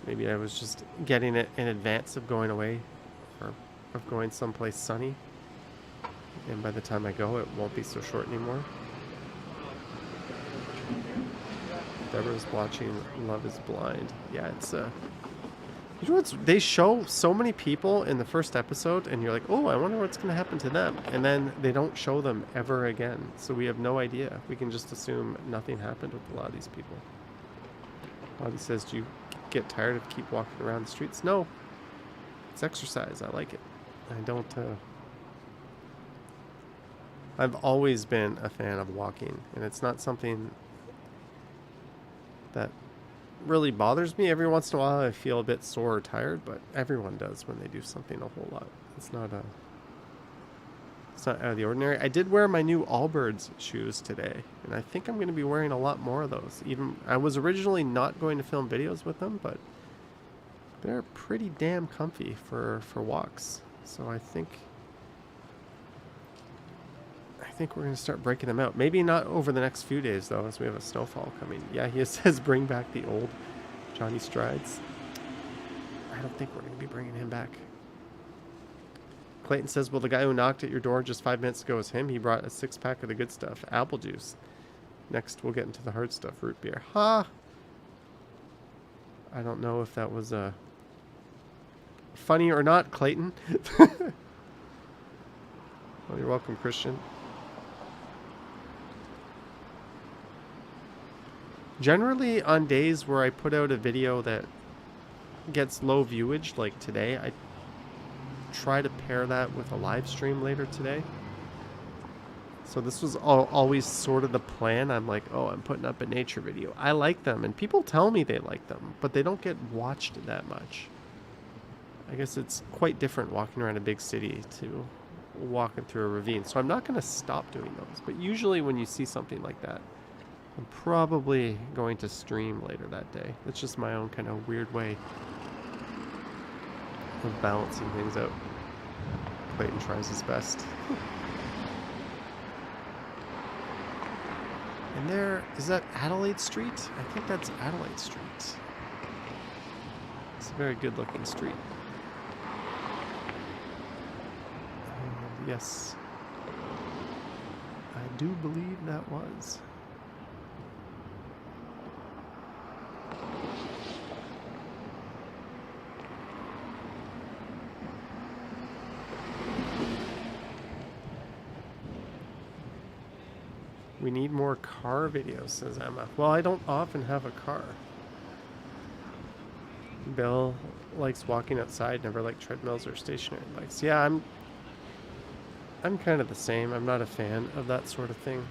Maybe I was just getting it in advance of going away or of going someplace sunny. And by the time I go, it won't be so short anymore. Deborah's watching Love is Blind. Yeah, it's you know what's, they show so many people in the first episode and you're like, oh, I wonder what's going to happen to them. And then they don't show them ever again. So we have no idea. We can just assume nothing happened with a lot of these people. Bobby says, do you get tired of keep walking around the streets? No. It's exercise. I like it. I don't, I've always been a fan of walking. And it's not something that really bothers me. Every once in a while I feel a bit sore or tired, but everyone does when they do something a whole lot. It's not out of the ordinary. I did wear my new Allbirds shoes today, and I think I'm going to be wearing a lot more of those. Even I was originally not going to film videos with them, but they're pretty damn comfy for walks. So I think we're going to start breaking them out. Maybe not over the next few days, though, as we have a snowfall coming. Yeah, he says bring back the old Johnny Strides. I don't think we're going to be bringing him back. Clayton says, well, the guy who knocked at your door just 5 minutes ago is him. He brought a 6-pack of the good stuff. Apple juice. Next, we'll get into the hard stuff. Root beer. Ha! I don't know if that was funny or not, Clayton. Well, you're welcome, Christian. Generally, on days where I put out a video that gets low viewage, like today, I try to pair that with a live stream later today. So this was always sort of the plan. I'm like, oh, I'm putting up a nature video. I like them, and people tell me they like them, but they don't get watched that much. I guess it's quite different walking around a big city to walking through a ravine. So I'm not going to stop doing those. But usually when you see something like that, I'm probably going to stream later that day. It's just my own kind of weird way of balancing things out. Clayton tries his best. And there, is that Adelaide Street? I think that's Adelaide Street. It's a very good looking street. And yes, I do believe that was. We need more car videos, says Emma. Well, I don't often have a car. Bill likes walking outside, never liked treadmills or stationary bikes. Yeah, I'm kind of the same. I'm not a fan of that sort of thing.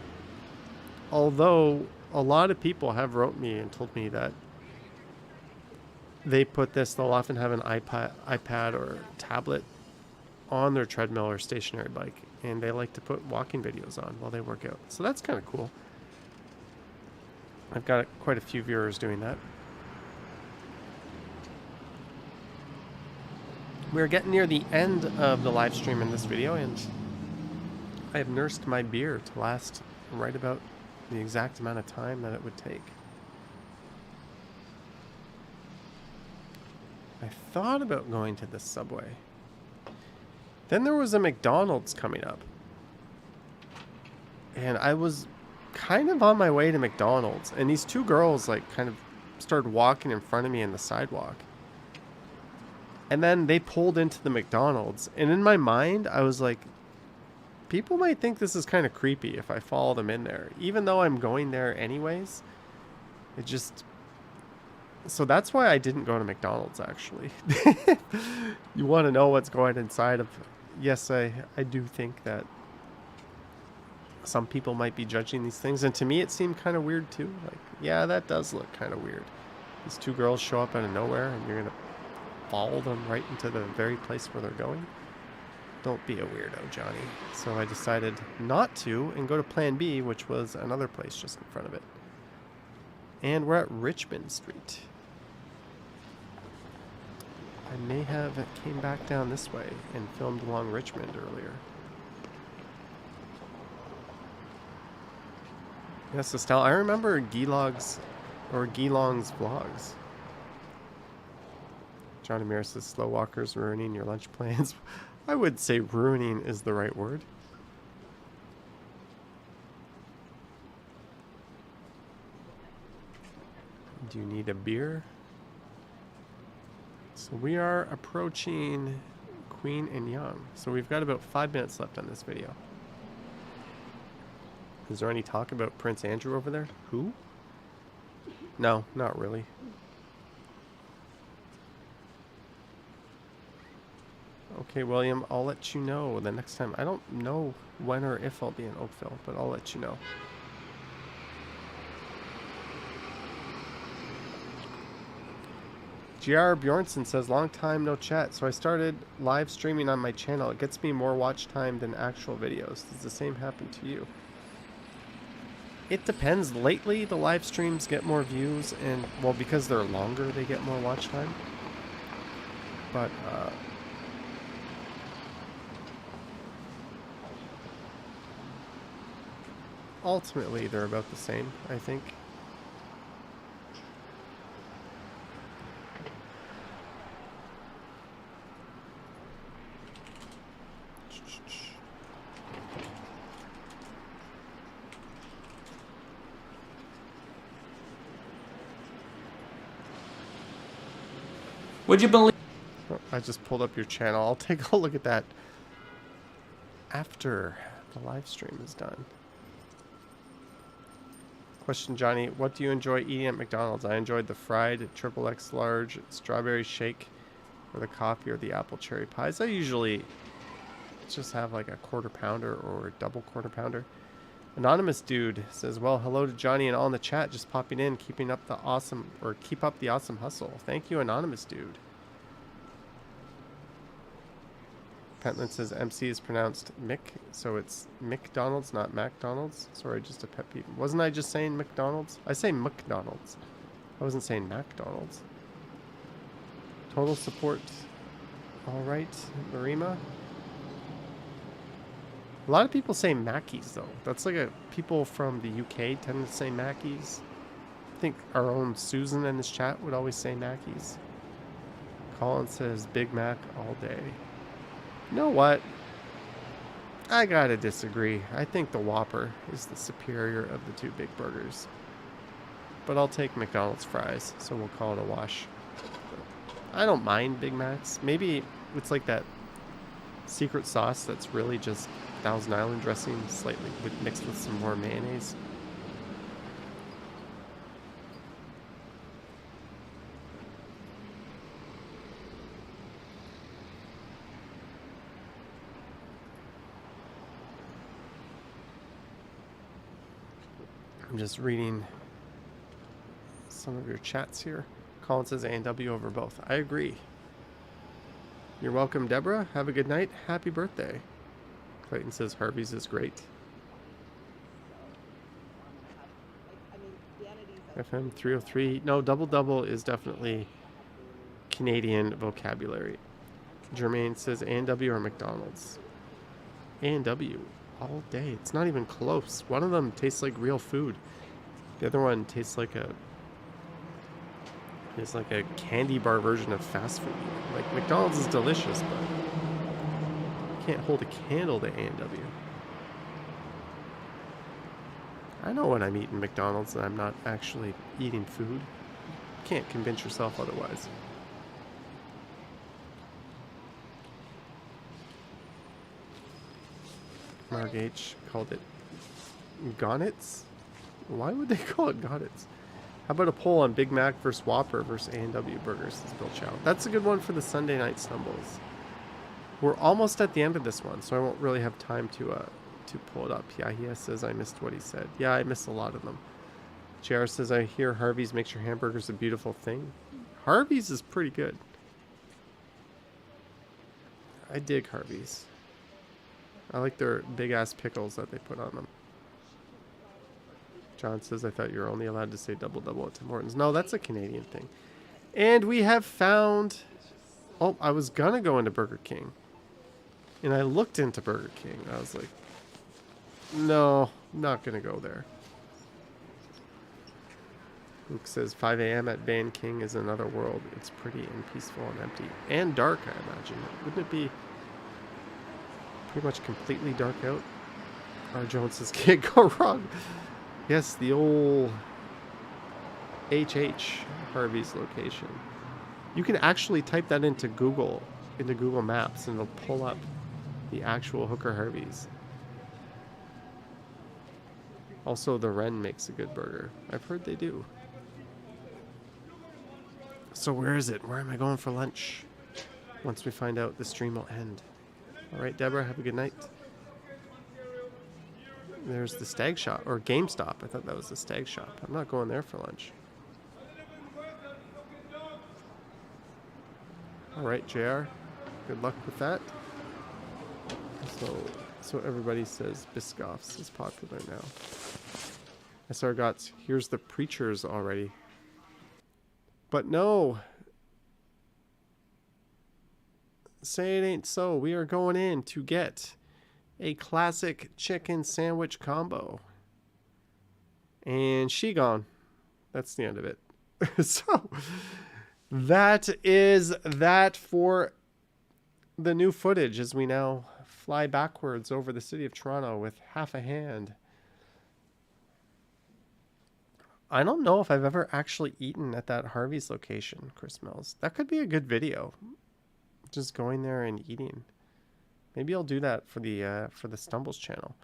Although a lot of people have wrote me and told me that they'll often have an iPad or tablet on their treadmill or stationary bike, and they like to put walking videos on while they work out. So that's kind of cool. I've got quite a few viewers doing that. We're getting near the end of the live stream in this video, and I have nursed my beer to last right about the exact amount of time that it would take. I thought about going to the Subway. Then there was a McDonald's coming up. And I was kind of on my way to McDonald's, and these two girls like kind of started walking in front of me in the sidewalk. And then they pulled into the McDonald's, and in my mind I was like, people might think this is kind of creepy if I follow them in there, even though I'm going there anyways. It just... So that's why I didn't go to McDonald's, actually. You want to know what's going inside of... Yes, I do think that some people might be judging these things, and to me it seemed kind of weird too. Like, yeah, that does look kind of weird. These two girls show up out of nowhere, and you're going to follow them right into the very place where they're going? Don't be a weirdo, Johnny. So I decided not to and go to Plan B, which was another place just in front of it. And we're at Richmond Street. I may have came back down this way and filmed along Richmond earlier. Yes, Estelle, I remember Geelong's vlogs. John Amir says, slow walkers ruining your lunch plans. I would say ruining is the right word. Do you need a beer? So we are approaching Queen and Young. So we've got about 5 minutes left on this video. Is there any talk about Prince Andrew over there? Who? No, not really. Okay, William, I'll let you know the next time. I don't know when or if I'll be in Oakville, but I'll let you know. GR Bjornson says, long time no chat. So I started live streaming on my channel. It gets me more watch time than actual videos. Does the same happen to you? It depends. Lately, the live streams get more views, and, well, because they're longer, they get more watch time. But, ultimately, they're about the same, I think. Would you believe? Oh, I just pulled up your channel. I'll take a look at that after the live stream is done. Question, Johnny, what do you enjoy eating at McDonald's? I enjoyed the fried XXX large strawberry shake, or the coffee, or the apple cherry pies. I usually just have like a quarter pounder or a double quarter pounder. Anonymous dude says, well, hello to Johnny and all in the chat, just popping in, keep up the awesome hustle. Thank you, Anonymous dude. Pentland says MC is pronounced Mick, so it's McDonald's, not McDonald's. Sorry, just a pet peeve. Wasn't I just saying McDonald's? I say McDonald's. I wasn't saying McDonald's. Total support. All right, Marima. A lot of people say Mackies, though. That's like a... People from the UK tend to say Mackies. I think our own Susan in this chat would always say Mackies. Colin says Big Mac all day. You know what? I gotta disagree. I think the Whopper is the superior of the two big burgers. But I'll take McDonald's fries, so we'll call it a wash. I don't mind Big Macs. Maybe it's like that secret sauce that's really just Thousand Island dressing, slightly mixed with some more mayonnaise. I'm just reading some of your chats here. Colin says A&W over both. I agree. You're welcome, Deborah. Have a good night. Happy birthday. Clayton says Harvey's is great. FM 303. No, Double Double is definitely Canadian vocabulary. Jermaine says A&W or McDonald's. A&W all day. It's not even close. One of them tastes like real food. The other one tastes like a... It's like a candy bar version of fast food. Like, McDonald's is delicious, but you can't hold a candle to A&W. I know when I'm eating McDonald's that I'm not actually eating food. You can't convince yourself otherwise. Marg H called it Gonnets? Why would they call it Gonnets? How about a poll on Big Mac versus Whopper versus A&W burgers, says Bill Chow. That's a good one for the Sunday night stumbles. We're almost at the end of this one, so I won't really have time to pull it up. Yeah, he says I missed what he said. Yeah, I missed a lot of them. JR says, I hear Harvey's makes your hamburgers a beautiful thing. Harvey's is pretty good. I dig Harvey's. I like their big-ass pickles that they put on them. John says, I thought you were only allowed to say Double Double at Tim Hortons. No, that's a Canadian thing. And we have found... Oh, I was going to go into Burger King. And I looked into Burger King. I was like, no, I'm not going to go there. Luke says, 5 a.m. at Van King is another world. It's pretty and peaceful and empty. And dark, I imagine. Wouldn't it be pretty much completely dark out? R. Jones says, can't go wrong. Yes, the old HH Harvey's location. You can actually type that into Google Maps, and it'll pull up the actual Hooker Harvey's. Also, the Wren makes a good burger. I've heard they do. So where is it? Where am I going for lunch? Once we find out, the stream will end. All right, Deborah, have a good night. There's the Stag Shop, or GameStop. I thought that was the Stag Shop. I'm not going there for lunch. All right, JR. Good luck with that. So everybody says Biscoffs is popular now. SR Gots, here's the preachers already. But no. Say it ain't so. We are going in to get a classic chicken sandwich combo. And she gone. That's the end of it. So that is that for the new footage as we now fly backwards over the city of Toronto with half a hand. I don't know if I've ever actually eaten at that Harvey's location, Chris Mills. That could be a good video. Just going there and eating. Maybe I'll do that for the Stumbles channel.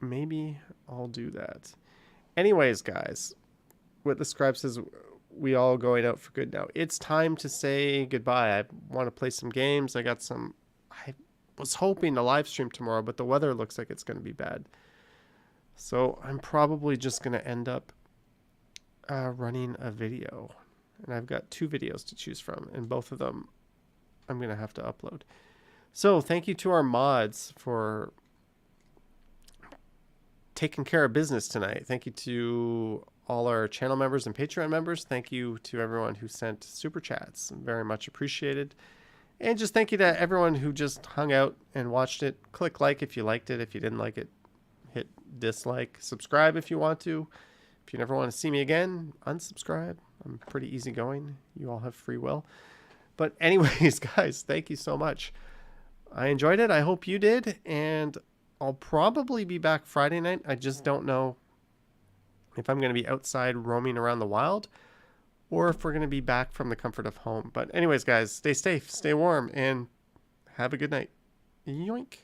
Maybe I'll do that. Anyways, guys, what the scribe says, we all going out for good now. It's time to say goodbye. I want to play some games. I was hoping to live stream tomorrow, but the weather looks like it's going to be bad. So I'm probably just going to end up running a video. And I've got 2 videos to choose from, and both of them I'm going to have to upload. So thank you to our mods for taking care of business tonight. Thank you to all our channel members and Patreon members. Thank you to everyone who sent super chats. Very much appreciated. And just thank you to everyone who just hung out and watched it. Click like if you liked it. If you didn't like it, hit dislike. Subscribe if you want to. If you never want to see me again, unsubscribe. I'm pretty easygoing. You all have free will. But anyways, guys, thank you so much. I enjoyed it. I hope you did. And I'll probably be back Friday night. I just don't know if I'm going to be outside roaming around the wild or if we're going to be back from the comfort of home. But anyways, guys, stay safe, stay warm, and have a good night. Yoink.